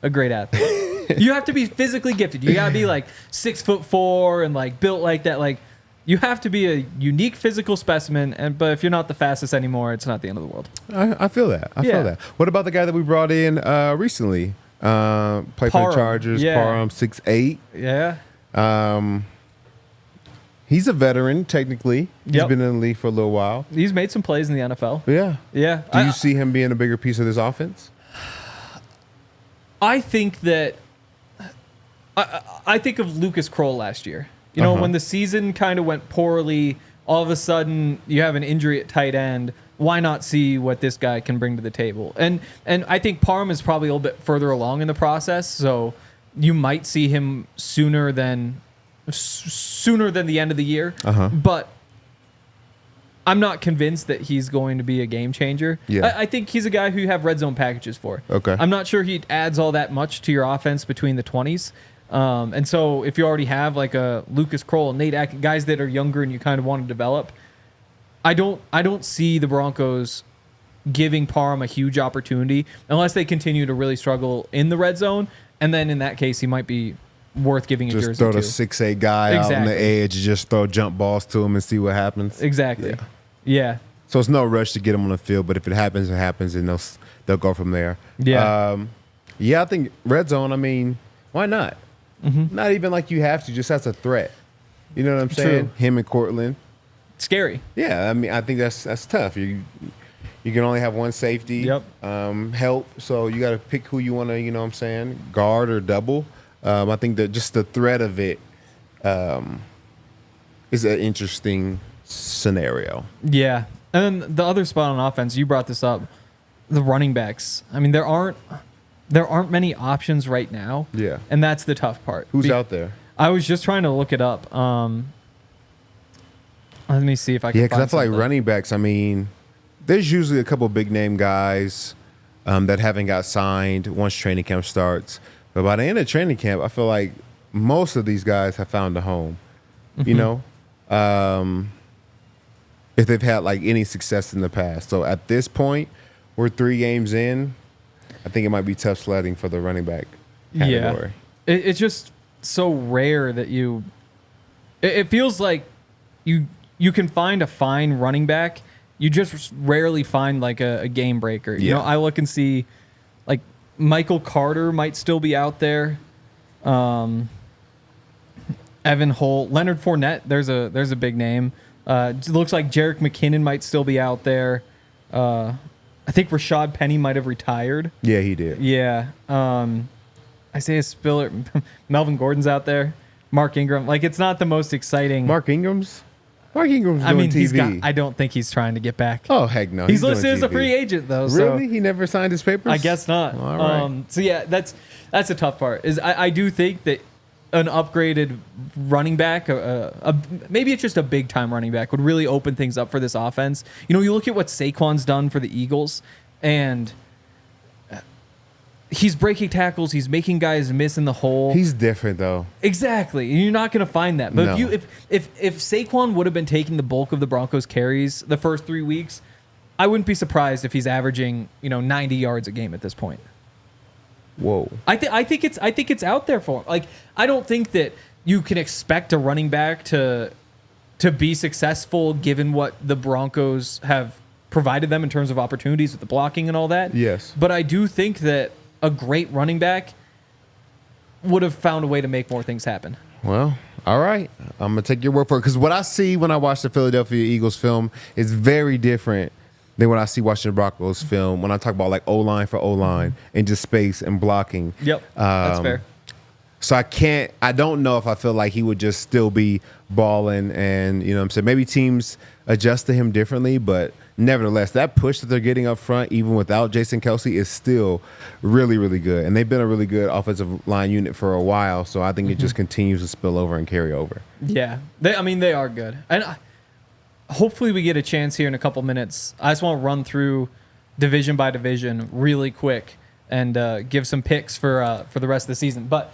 a great athlete. You have to be physically gifted. You gotta be like 6'4" and like built like that. Like you have to be a unique physical specimen. But if you're not the fastest anymore, it's not the end of the world. I feel that. I feel that. What about the guy that we brought in recently? Played for the Chargers. Parham, 6'8". Yeah. He's a veteran, technically. He's been in the league for a little while. He's made some plays in the NFL. Yeah. Yeah. Do you see him being a bigger piece of this offense? I think that I think of Lucas Kroll last year. When the season kind of went poorly, all of a sudden you have an injury at tight end. Why not see what this guy can bring to the table? And I think Parham is probably a little bit further along in the process, so you might see him sooner than the end of the year. But I'm not convinced that he's going to be a game changer. Yeah. I think he's a guy who you have red zone packages for. Okay. I'm not sure he adds all that much to your offense between the 20s. And so if you already have like a Lucas Kroll, Nate Atkins, guys that are younger and you kind of want to develop, I don't see the Broncos giving Parham a huge opportunity unless they continue to really struggle in the red zone. And then in that case, he might be worth giving a jersey to. Just throw the 6'8" guy out on the edge, just throw jump balls to him and see what happens. Exactly. Yeah. So it's no rush to get him on the field, but if it happens, it happens, and they'll go from there. Yeah. I think red zone, I mean, why not? Not even like you have to, just as a threat. You know what I'm saying? Him and Cortland. Scary. Yeah, I mean, I think that's tough. You can only have one safety. Yep. Help, so you got to pick who you want to, guard or double. I think that just the threat of it is an interesting scenario. Yeah. And then the other spot on offense, you brought this up, the running backs. I mean, there aren't many options right now. Yeah. And that's the tough part. Who's out there? I was just trying to look it up. Let me see if I can find because I feel like running backs, I mean, there's usually a couple big name guys that haven't got signed once training camp starts. But by the end of training camp, I feel like most of these guys have found a home, if they've had like any success in the past. So at this point, we're 3 games in. I think it might be tough sledding for the running back category. Yeah. It's just so rare that it feels like you can find a fine running back. You just rarely find like a game breaker. You know, I look and see like Michael Carter might still be out there. Evan Holt, Leonard Fournette, there's a big name. It looks like Jerick McKinnon might still be out there. I think Rashad Penny might have retired. Yeah, he did. Yeah. Isaiah Spiller, Melvin Gordon's out there. Mark Ingram. Like, it's not the most exciting. Mark Ingram's doing TV. I don't think he's trying to get back. Oh, heck no. He's listed as a free agent, though. Really? So He never signed his papers? I guess not. All right. So, yeah, that's a tough part. I do think that an upgraded running back, maybe it's just a big-time running back, would really open things up for this offense. You look at what Saquon's done for the Eagles, and he's breaking tackles. He's making guys miss in the hole. He's different, though. Exactly. You're not going to find that. But No. if Saquon would have been taking the bulk of the Broncos carries the first 3 weeks, I wouldn't be surprised if he's averaging 90 yards a game at this point. Whoa. I think it's out there for him. Like, I don't think that you can expect a running back to be successful given what the Broncos have provided them in terms of opportunities with the blocking and all that. Yes. But I do think that a great running back would have found a way to make more things happen. Well, all right. I'm going to take your word for it. Because what I see when I watch the Philadelphia Eagles film is very different than when I see watching the Broncos film when I talk about like O-line for O-line and just space and blocking. Yep, that's fair. So I don't know if I feel like he would just still be balling and, you know what I'm saying, maybe teams adjust to him differently, but nevertheless, that push that they're getting up front, even without Jason Kelce, is still really, really good. And they've been a really good offensive line unit for a while, so I think it just continues to spill over and carry over. Yeah, they are good. And hopefully we get a chance here in a couple minutes. I just want to run through division by division really quick and give some picks for the rest of the season. But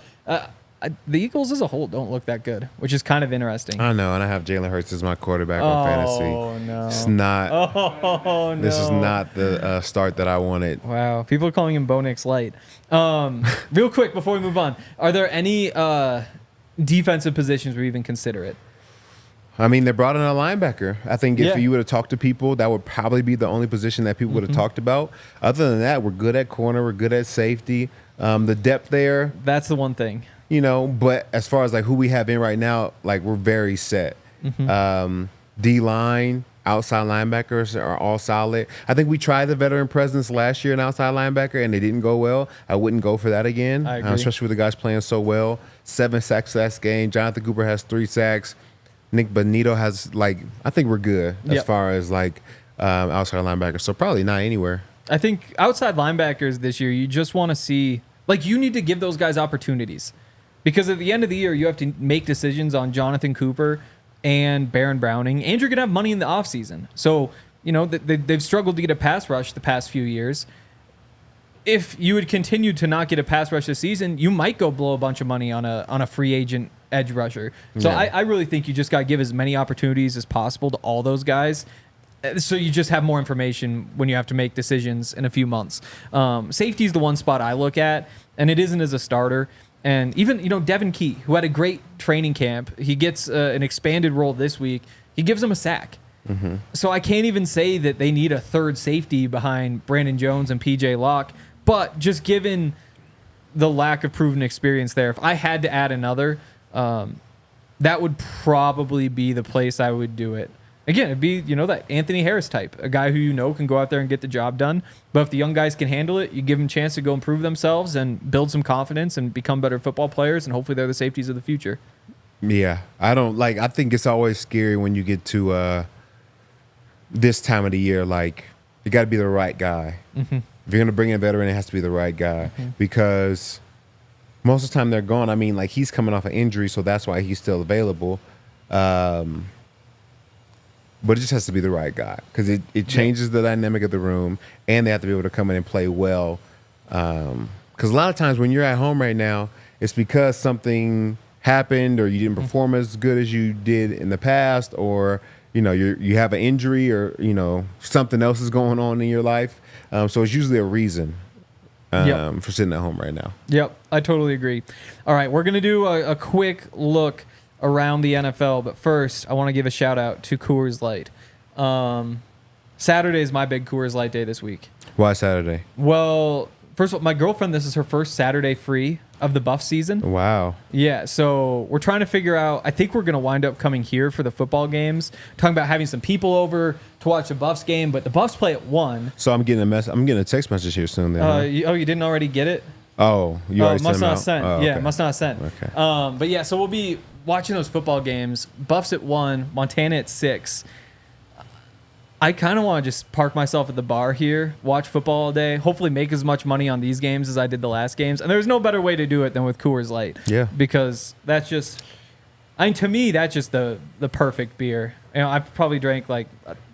the Eagles as a whole don't look that good, which is kind of interesting. I know, and I have Jalen Hurts as my quarterback on fantasy. Oh, no. It's not. Oh, no. This is not the start that I wanted. Wow. People are calling him Bo Nix Light. Real quick before we move on, are there any defensive positions where you even consider it? I mean, they brought in a linebacker. I think if you would have talked to people, that would probably be the only position that people would have talked about. Other than that, we're good at corner. We're good at safety. The depth there. That's the one thing. You know, but as far as like who we have in right now, like we're very set. D-line, outside linebackers are all solid. I think we tried the veteran presence last year in outside linebacker, and they didn't go well. I wouldn't go for that again, I agree. Especially with the guys playing so well. 7 sacks last game. Jonathan Cooper has 3 sacks. Nick Bonito has, I think we're good as far as, outside linebackers. So probably not anywhere. I think outside linebackers this year, you just want to see, you need to give those guys opportunities. Because at the end of the year, you have to make decisions on Jonathan Cooper and Baron Browning, and you're going to have money in the offseason. So, they've struggled to get a pass rush the past few years. If you would continue to not get a pass rush this season, you might go blow a bunch of money on a free agent edge rusher. So I really think you just got to give as many opportunities as possible to all those guys. So you just have more information when you have to make decisions in a few months. Safety is the one spot I look at, and it isn't as a starter. And even, Devin Key, who had a great training camp, he gets an expanded role this week. He gives him a sack. So I can't even say that they need a third safety behind Brandon Jones and PJ Locke. But just given the lack of proven experience there, if I had to add another, that would probably be the place I would do it. Again, it'd be, that Anthony Harris type, a guy who can go out there and get the job done. But if the young guys can handle it, you give them a chance to go improve themselves and build some confidence and become better football players, and hopefully they're the safeties of the future. Yeah, I think it's always scary when you get to this time of the year. You got to be the right guy. If you're going to bring in a veteran, it has to be the right guy because most of the time they're gone. I mean, he's coming off an injury, so that's why he's still available. But it just has to be the right guy because it changes the dynamic of the room, and they have to be able to come in and play well. Because a lot of times when you're at home right now, it's because something happened or you didn't perform as good as you did in the past, or you have an injury, or something else is going on in your life. So it's usually a reason for sitting at home right now. Yep, I totally agree. All right, we're gonna do a quick look around the NFL, but first I want to give a shout out to Coors Light. Saturday is my big Coors Light day this week. Why Saturday? Well, first of all, my girlfriend, this is her first Saturday free of the Buff season. Wow. Yeah, so we're trying to figure out, I think we're going to wind up coming here for the football games, talking about having some people over to watch the Buffs game, but the Buffs play at 1. So I'm getting a text message here soon then. You didn't already get it? Oh, you already must sent not sent. Oh, okay. Yeah, must not sent. Okay. But yeah, so we'll be watching those football games. Buffs at 1, Montana at 6. I kind of want to just park myself at the bar here, watch football all day, hopefully make as much money on these games as I did the last games. And there's no better way to do it than with Coors Light. Yeah. Because that's just, to me, that's just the perfect beer. I've probably drank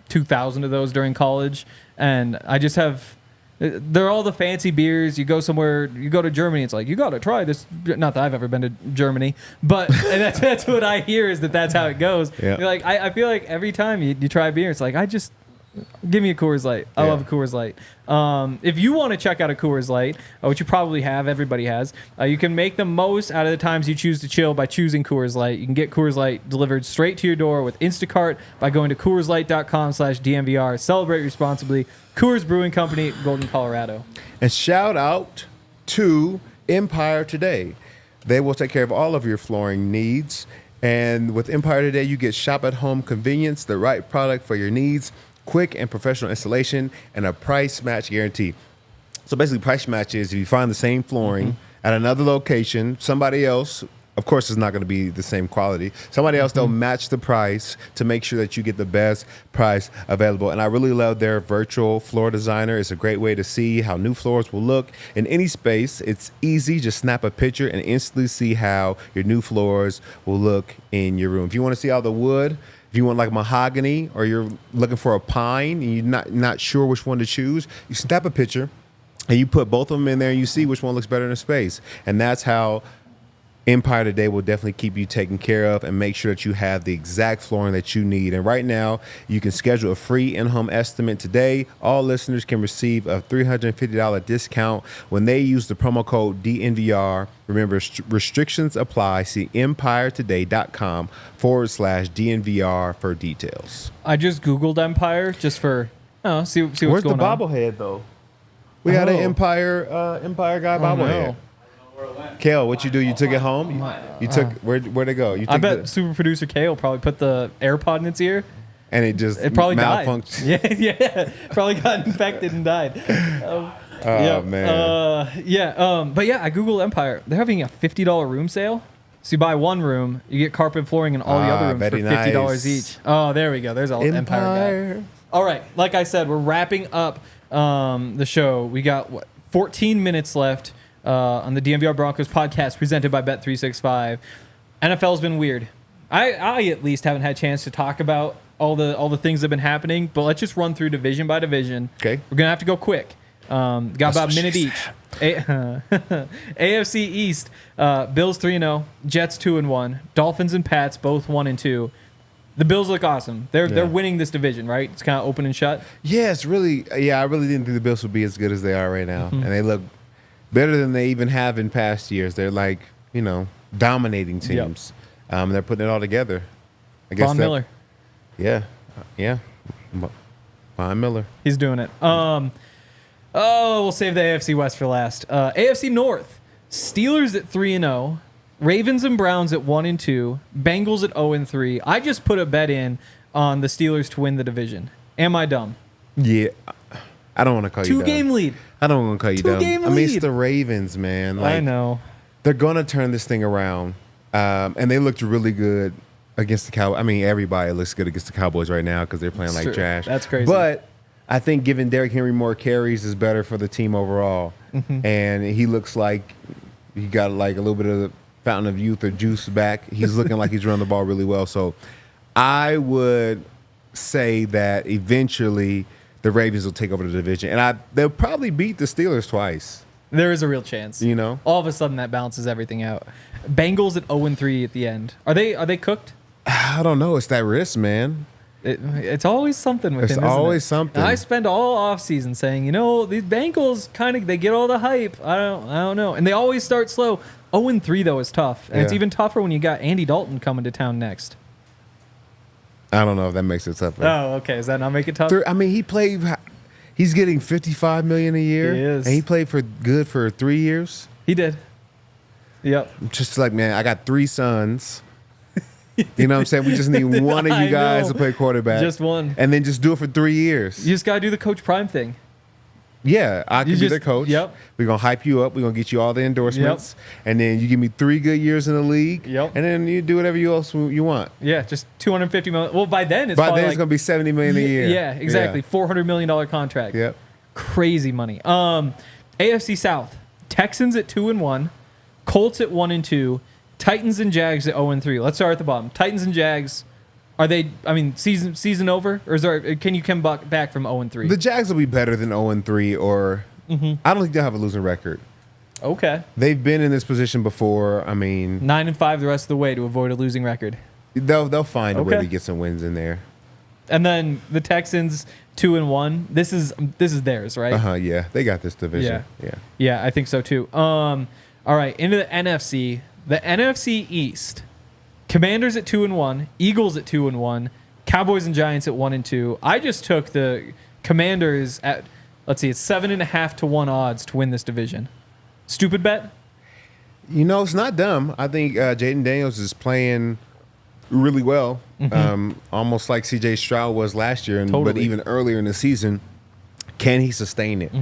2,000 of those during college, and I just have. They're all the fancy beers. You go somewhere, you go to Germany, it's you got to try this. Not that I've ever been to Germany, but and that's what I hear is that's how it goes. Yeah. I feel like every time you try a beer, it's give me a Coors Light. I love a Coors Light. If you want to check out a Coors Light, which you probably have, everybody has, you can make the most out of the times you choose to chill by choosing Coors Light. You can get Coors Light delivered straight to your door with Instacart by going to CoorsLight.com/DNVR. Celebrate responsibly. Coors Brewing Company, Golden, Colorado. And shout out to Empire Today. They will take care of all of your flooring needs. And with Empire Today, you get shop-at-home convenience, the right product for your needs, quick and professional installation, and a price match guarantee. So basically, price match is if you find the same flooring at another location, somebody else, of course, it's not going to be the same quality. Somebody else, they'll match the price to make sure that you get the best price available. And I really love their virtual floor designer. It's a great way to see how new floors will look in any space. It's easy. Just snap a picture and instantly see how your new floors will look in your room. If you want to see all the wood, if you want like mahogany or you're looking for a pine and you're not sure which one to choose, you snap a picture and you put both of them in there and you see which one looks better in the space. And that's how Empire Today will definitely keep you taken care of and make sure that you have the exact flooring that you need. And right now, you can schedule a free in-home estimate today. All listeners can receive a $350 discount when they use the promo code DNVR. Remember, restrictions apply. See empiretoday.com/DNVR for details. I just Googled Empire just for see what's Where's going the on. bobblehead, though? We got an Empire guy bobblehead. No. Kale, what you do? You took it home? You took where'd it go? You took I bet super producer Kale probably put the AirPod in its ear. and it just It probably died. malfunctioned. Yeah. Probably got infected and died. Man. But yeah, I Googled Empire. They're having a $50 room sale. So you buy one room, you get carpet flooring in all the other rooms for very $50 nice. each. Oh, there we go. There's all Empire guy. All right, like I said, we're wrapping up the show. We got 14 minutes left on the DNVR Broncos podcast presented by Bet365. NFL's been weird. I at least haven't had a chance to talk about all the things that have been happening, but let's just run through division by division. Okay. We're gonna have to go quick. Got about a minute each. AFC East, Bills 3-0, Jets 2-1, Dolphins and Pats both 1-2. The Bills look awesome. They're winning this division, right? It's kind of open and shut. Yeah, it's really. Yeah, I really didn't think the Bills would be as good as they are right now, and they look better than they even have in past years. They're like dominating teams. They're putting it all together. I guess Von Miller. Yeah. Von Miller. He's doing it. We'll save the AFC West for last. AFC North, Steelers at 3-0, Ravens and Browns at 1-2, Bengals at 0-3. I just put a bet in on the Steelers to win the division. Am I dumb? Yeah. I don't want to call you dumb. 2-game lead. I don't want to call you dumb. 2-game I mean, it's lead. the Ravens, man. I know. They're going to turn this thing around. And they looked really good against the Cowboys. I mean, everybody looks good against the Cowboys right now because they're playing like true. trash. That's crazy. But I think giving Derrick Henry more carries is better for the team overall. And he looks like he got like a little bit of the fountain of youth or juice back. He's looking like he's running the ball really well. So I would say that eventually the Ravens will take over the division. And they'll probably beat the Steelers twice. There is a real chance. All of a sudden that balances everything out. Bengals at 0-3 at the end. Are they cooked? I don't know. It's that risk, man. It's always something with him. It's always something. And I spend all offseason saying, these Bengals they get all the hype. I don't know. And they always start slow. 0-3 though is tough. And it's even tougher when you got Andy Dalton coming to town next. I don't know if that makes it tougher. Oh, okay. Does that not make it tough? I mean, he's getting $55 million a year. He is. And he played for 3 years. He did. Yep. Just like, man, I got 3 sons. You know what I'm saying? We just need one of you guys to play quarterback. Just one. And then just do it for 3 years. You just got to do the Coach Prime thing. Yeah, I can be the coach. Yep. We're going to hype you up. We're going to get you all the endorsements. Yep. And then you give me 3 good years in the league. Yep. And then you do whatever you want. Yeah, just $250 million. Well, by then it's it's going to be $70 million a year. Yeah, exactly. Yeah. $400 million contract. Yep. Crazy money. AFC South, Texans at 2-1, Colts at 1-2, Titans and Jags at 0-3. Let's start at the bottom. Titans and Jags, are they? I mean, season over, or can you come back from 0-3? The Jags will be better than 0-3, or I don't think they'll have a losing record. Okay. They've been in this position before. I mean, 9-5 the rest of the way to avoid a losing record. They'll find a way to get some wins in there. And then the Texans 2-1. This is theirs, right? Yeah, they got this division. Yeah, I think so too. All right, into the NFC. The NFC East. Commanders at 2-1, Eagles at 2-1, Cowboys and Giants at 1-2. I just took the Commanders at, let's see, it's 7.5 to 1 odds to win this division. Stupid bet? It's not dumb. I think Jaden Daniels is playing really well, almost like C.J. Stroud was last year, but even earlier in the season. Can he sustain it?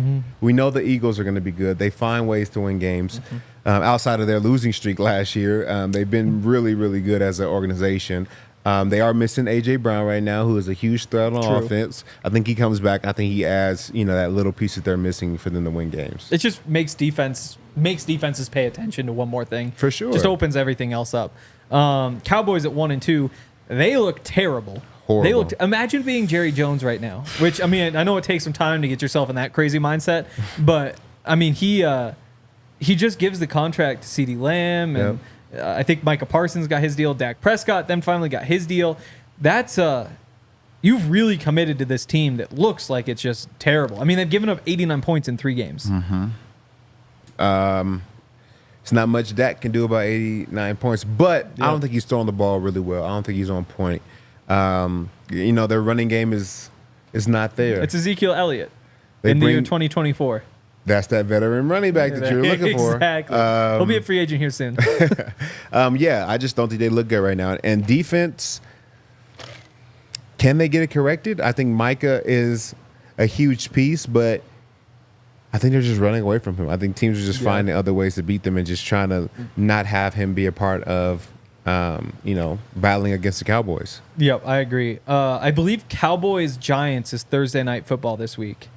We know the Eagles are going to be good. They find ways to win games. Outside of their losing streak last year, they've been really, really good as an organization. They are missing A.J. Brown right now, who is a huge threat on offense. I think he comes back. I think he adds, that little piece that they're missing for them to win games. It just makes defenses pay attention to one more thing. For sure. Just opens everything else up. Cowboys at 1-2, they look terrible. Horrible. Imagine being Jerry Jones right now, which, I know it takes some time to get yourself in that crazy mindset, but, he just gives the contract to CeeDee Lamb, and I think Micah Parsons got his deal. Dak Prescott then finally got his deal. That's you've really committed to this team that looks like it's just terrible. They've given up 89 points in 3 games. It's not much Dak can do about 89 points, but I don't think he's throwing the ball really well. I don't think he's on point. Their running game is not there. It's Ezekiel Elliott in the year 2024. That's that veteran running back that you're looking for. Exactly. He'll be a free agent here soon. I just don't think they look good right now. And defense, can they get it corrected? I think Micah is a huge piece, but I think they're just running away from him. I think teams are just finding other ways to beat them and just trying to not have him be a part of battling against the Cowboys. Yep, I agree. I believe Cowboys-Giants is Thursday Night Football this week.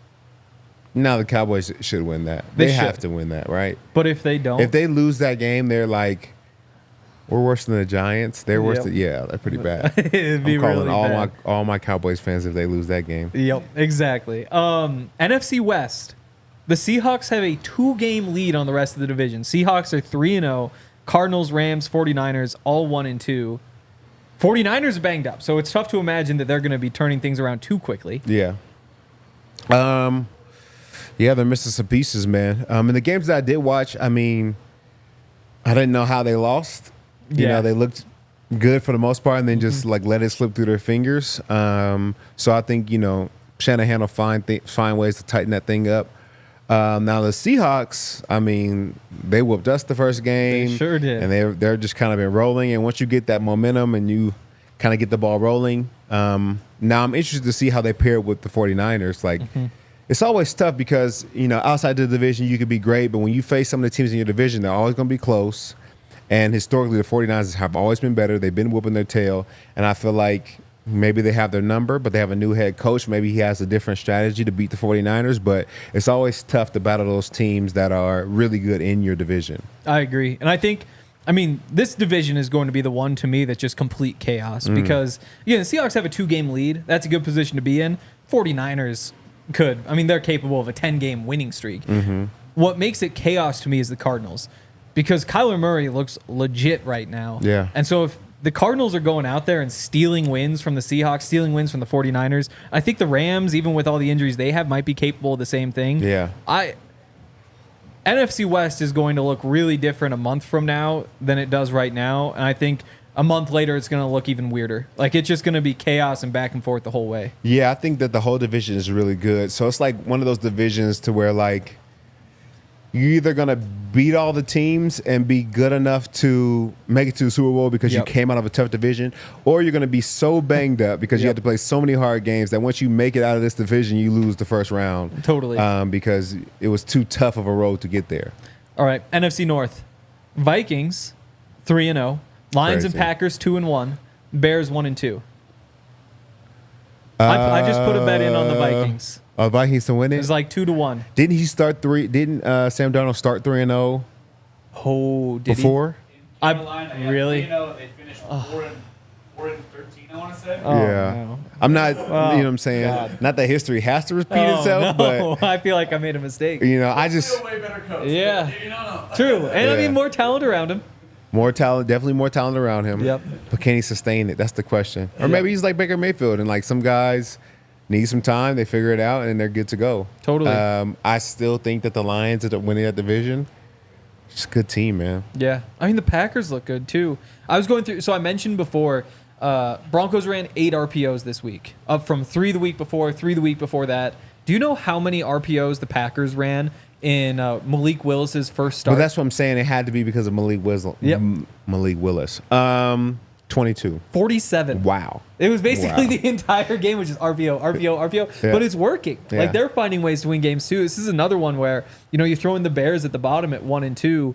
No, the Cowboys should win that. They have to win that, right? But if they don't? If they lose that game, they're like, we're worse than the Giants. They're worse than, they're pretty bad. It'd be I'm calling really all my Cowboys fans if they lose that game. Yep, exactly. NFC West. The Seahawks have a 2-game lead on the rest of the division. Seahawks are 3-0. Cardinals, Rams, 49ers, all 1-2. 49ers are banged up, so it's tough to imagine that they're going to be turning things around too quickly. Yeah. They're missing some pieces, man. In the games that I did watch, I didn't know how they lost. They looked good for the most part and then just let it slip through their fingers. So I think, Shanahan will find ways to tighten that thing up. Now the Seahawks, they whooped us the first game. They sure did. And they're just kind of been rolling. And once you get that momentum and you kind of get the ball rolling, now I'm interested to see how they pair with the 49ers. It's always tough because, outside the division, you could be great. But when you face some of the teams in your division, they're always going to be close. And historically, the 49ers have always been better. They've been whooping their tail. And I feel like maybe they have their number, but they have a new head coach. Maybe he has a different strategy to beat the 49ers. But it's always tough to battle those teams that are really good in your division. I agree. And I think, this division is going to be the one to me that's just complete chaos. Because, the Seahawks have a 2-game lead. That's a good position to be in. 49ers could. They're capable of a 10-game winning streak. What makes it chaos to me is the Cardinals. Because Kyler Murray looks legit right now. Yeah. And so if the Cardinals are going out there and stealing wins from the Seahawks, stealing wins from the 49ers, I think the Rams, even with all the injuries they have, might be capable of the same thing. Yeah. NFC West is going to look really different a month from now than it does right now. And I think a month later, it's going to look even weirder. It's just going to be chaos and back and forth the whole way. Yeah, I think that the whole division is really good. So it's like one of those divisions to where, you're either going to beat all the teams and be good enough to make it to the Super Bowl because you came out of a tough division, or you're going to be so banged up because you have to play so many hard games that once you make it out of this division, you lose the first round. Totally. Because it was too tough of a road to get there. All right, NFC North. Vikings, 3-0. Lions Crazy. And Packers 2-1, Bears 1-2. I just put a bet in on the Vikings. Vikings to win it. It was 2-1. Didn't he start 3? Didn't Sam Darnold start 3-0? Oh, did before? Really? They finished 4-13. I want to say. Oh, yeah, no. I'm not. You know what I'm saying? God. Not that history has to repeat itself, no. but I feel like I made a mistake. I just a way better coach. Yeah. No. True, and Yeah. more talent around him. more talent, definitely more talent around him. Yep. But can he sustain it? That's the question. Or maybe he's like Baker Mayfield, and some guys need some time, they figure it out, and they're good to go. Totally. I still think that the Lions are winning that division. It's a good team, man. Yeah. The Packers look good, too. I was going through, so I mentioned before, Broncos ran 8 RPOs this week, up from 3 the week before, 3 the week before that. Do you know how many RPOs the Packers ran in Malik Willis's first start? Well, that's what I'm saying. It had to be because of Malik Willis. 22. 47. Wow. It was basically the entire game, which is RPO. Yeah. But it's working. Yeah. Like, they're finding ways to win games, too. This is another one where, you throw in the Bears at the bottom at 1 and 2.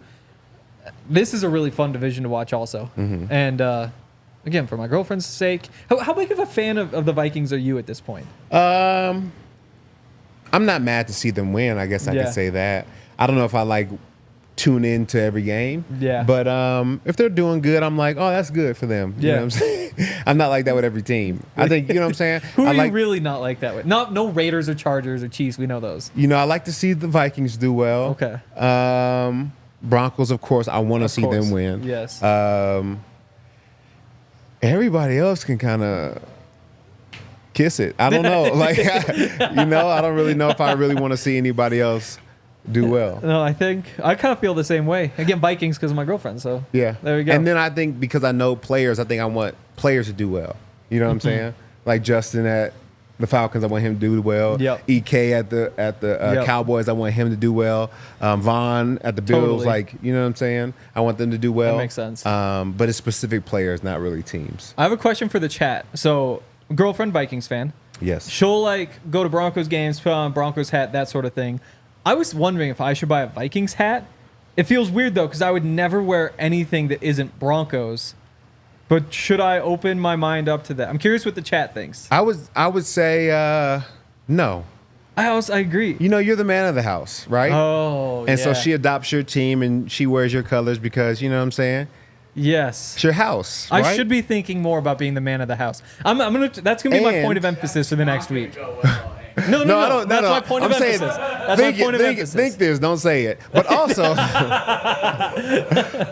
This is a really fun division to watch also. Mm-hmm. And, again, for my girlfriend's sake, how big of a fan of the Vikings are you at this point? I'm not mad to see them win. I guess I could say that. I don't know if I tune in to every game. Yeah. But if they're doing good, I'm like, oh, that's good for them. You know what I'm saying? I'm not like that with every team. I think, you know what I'm saying? Who are you really not like that with? No Raiders or Chargers or Chiefs. We know those. I like to see the Vikings do well. Okay. Broncos, of course, I want to see them win. Yes. Everybody else can kind of kiss it. I don't know. I don't really know if I really want to see anybody else do well. No, I think I kind of feel the same way. Again, Vikings because of my girlfriend. So yeah, there we go. And then I think because I know players, I think I want players to do well. You know what I'm saying? Like Justin at the Falcons, I want him to do well. Yep. EK at the Cowboys, I want him to do well. Vaughn at the Bills, Totally. you know what I'm saying? I want them to do well. That makes sense. But it's specific players, not really teams. I have a question for the chat. So, girlfriend Vikings fan. Yes. She'll go to Broncos games, put on Broncos hat, that sort of thing. I was wondering if I should buy a Vikings hat. It feels weird though, because I would never wear anything that isn't Broncos. But should I open my mind up to that? I'm curious what the chat thinks. I would say no. I agree. You're the man of the house, right? Oh, and so she adopts your team and she wears your colors because, you know what I'm saying? Yes. It's your house, right? I should be thinking more about being the man of the house. That's gonna be my point of emphasis for the next week. No, I don't. That's no. my point of I'm saying, emphasis. That's my point of emphasis. Think this, don't say it. But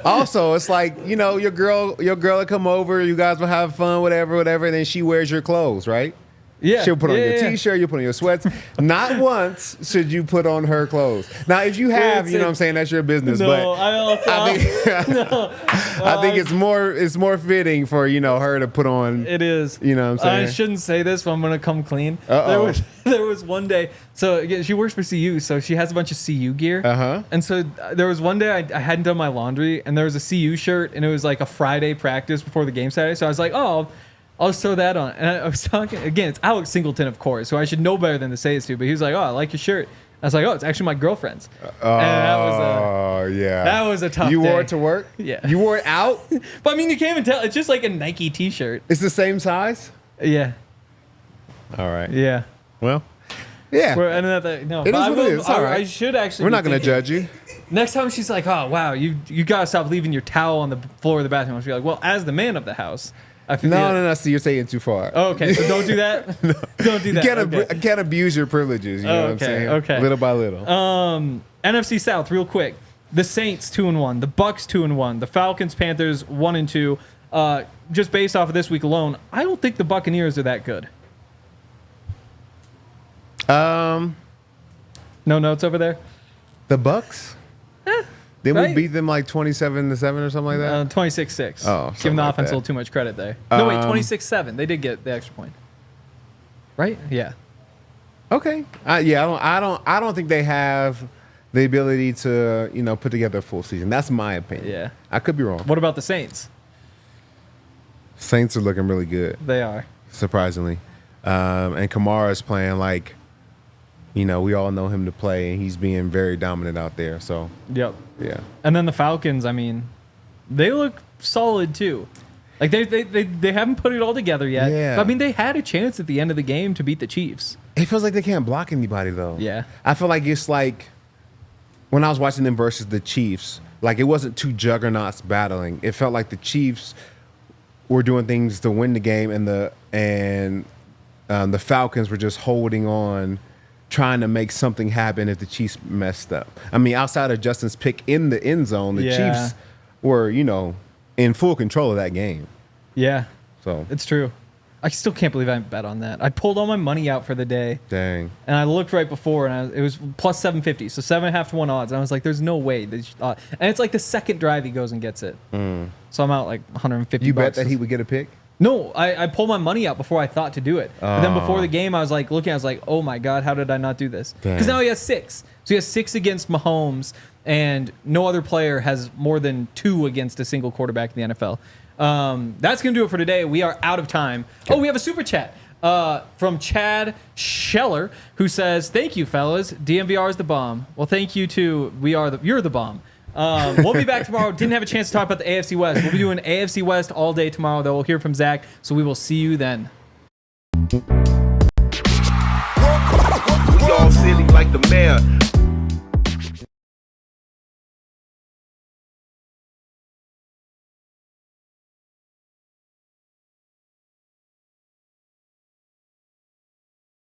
also, it's like your girl will come over. You guys will have fun, whatever, and then she wears your clothes, right? Yeah. She'll put on your T-shirt. You put on your sweats. Not once should you put on her clothes. Now, if you have, you know what I'm saying, that's your business. No, but I think it's more fitting for her to put on. It is. You know what I'm saying? I shouldn't say this, but I'm gonna come clean. There was one day. So again, she works for CU, so she has a bunch of CU gear. And so there was one day I hadn't done my laundry, and there was a CU shirt, and it was like a Friday practice before the game Saturday. So I was like, oh, I'll just throw that on. And I was talking, again, it's Alex Singleton, of course, who I should know better than to say this to, but he was like, oh, I like your shirt. I was like, oh, it's actually my girlfriend's. That was a tough day. You wore it to work? Yeah. You wore it out? But I mean, you can't even tell. It's just like a Nike t-shirt. It's the same size? Yeah. All right. Yeah. Well, yeah. No, it is what it is. It's all right. I should actually. We're not going to judge you. Next time she's like, oh, wow, you got to stop leaving your towel on the floor of the bathroom. I'll be like, well, as the man of the house, I feel No. See, you're saying too far. Oh, okay, so don't do that. Don't do that. You can't abuse your privileges. You know what I'm saying? Okay. Little by little. NFC South, real quick. The Saints 2-1, the Bucks 2-1, the Falcons, Panthers 1-2. Just based off of this week alone, I don't think the Buccaneers are that good. No notes over there. The Bucks. Didn't right? we beat them like 27-7 or something like that? 26-6. Oh, giving the like offense that. a little too much credit there. No, wait, 26-7. They did get the extra point. Right? Yeah. Okay. I don't think they have the ability to put together a full season. That's my opinion. Yeah. I could be wrong. What about the Saints? Saints are looking really good, They are. surprisingly. And Kamara's playing like, we all know him to play, and he's being very dominant out there. So, Yep. yeah. And then the Falcons, I mean, they look solid too. Like they haven't put it all together yet. Yeah. But, I mean, they had a chance at the end of the game to beat the Chiefs. It feels like they can't block anybody, though. Yeah. I feel like it's like when I was watching them versus the Chiefs, like it wasn't two juggernauts battling. It felt like the Chiefs were doing things to win the game, and the Falcons were just holding on, trying to make something happen if the Chiefs messed up. I mean, outside of Justin's pick in the end zone, the Chiefs were, in full control of that game. Yeah. So It's true. I still can't believe I didn't bet on that. I pulled all my money out for the day. Dang. And I looked right before, and it was plus 750, so 7.5 to 1 odds. And I was like, "There's no way." And it's like the second drive he goes and gets it. So I'm out like $150. You bet that he would get a pick? No, I pulled my money out before I thought to do it. But then before the game, I was like looking. I was like, oh my god, how did I not do this? Because now he has 6. So he has 6 against Mahomes, and no other player has more than 2 against a single quarterback in the NFL. That's gonna do it for today. We are out of time. Oh, we have a super chat from Chad Scheller, who says, "Thank you, fellas. DNVR is the bomb." Well, thank you too. You're the bomb. We'll be back tomorrow. Didn't have a chance to talk about the AFC West. We'll be doing AFC West all day tomorrow, though. We'll hear from Zach, so we will see you then.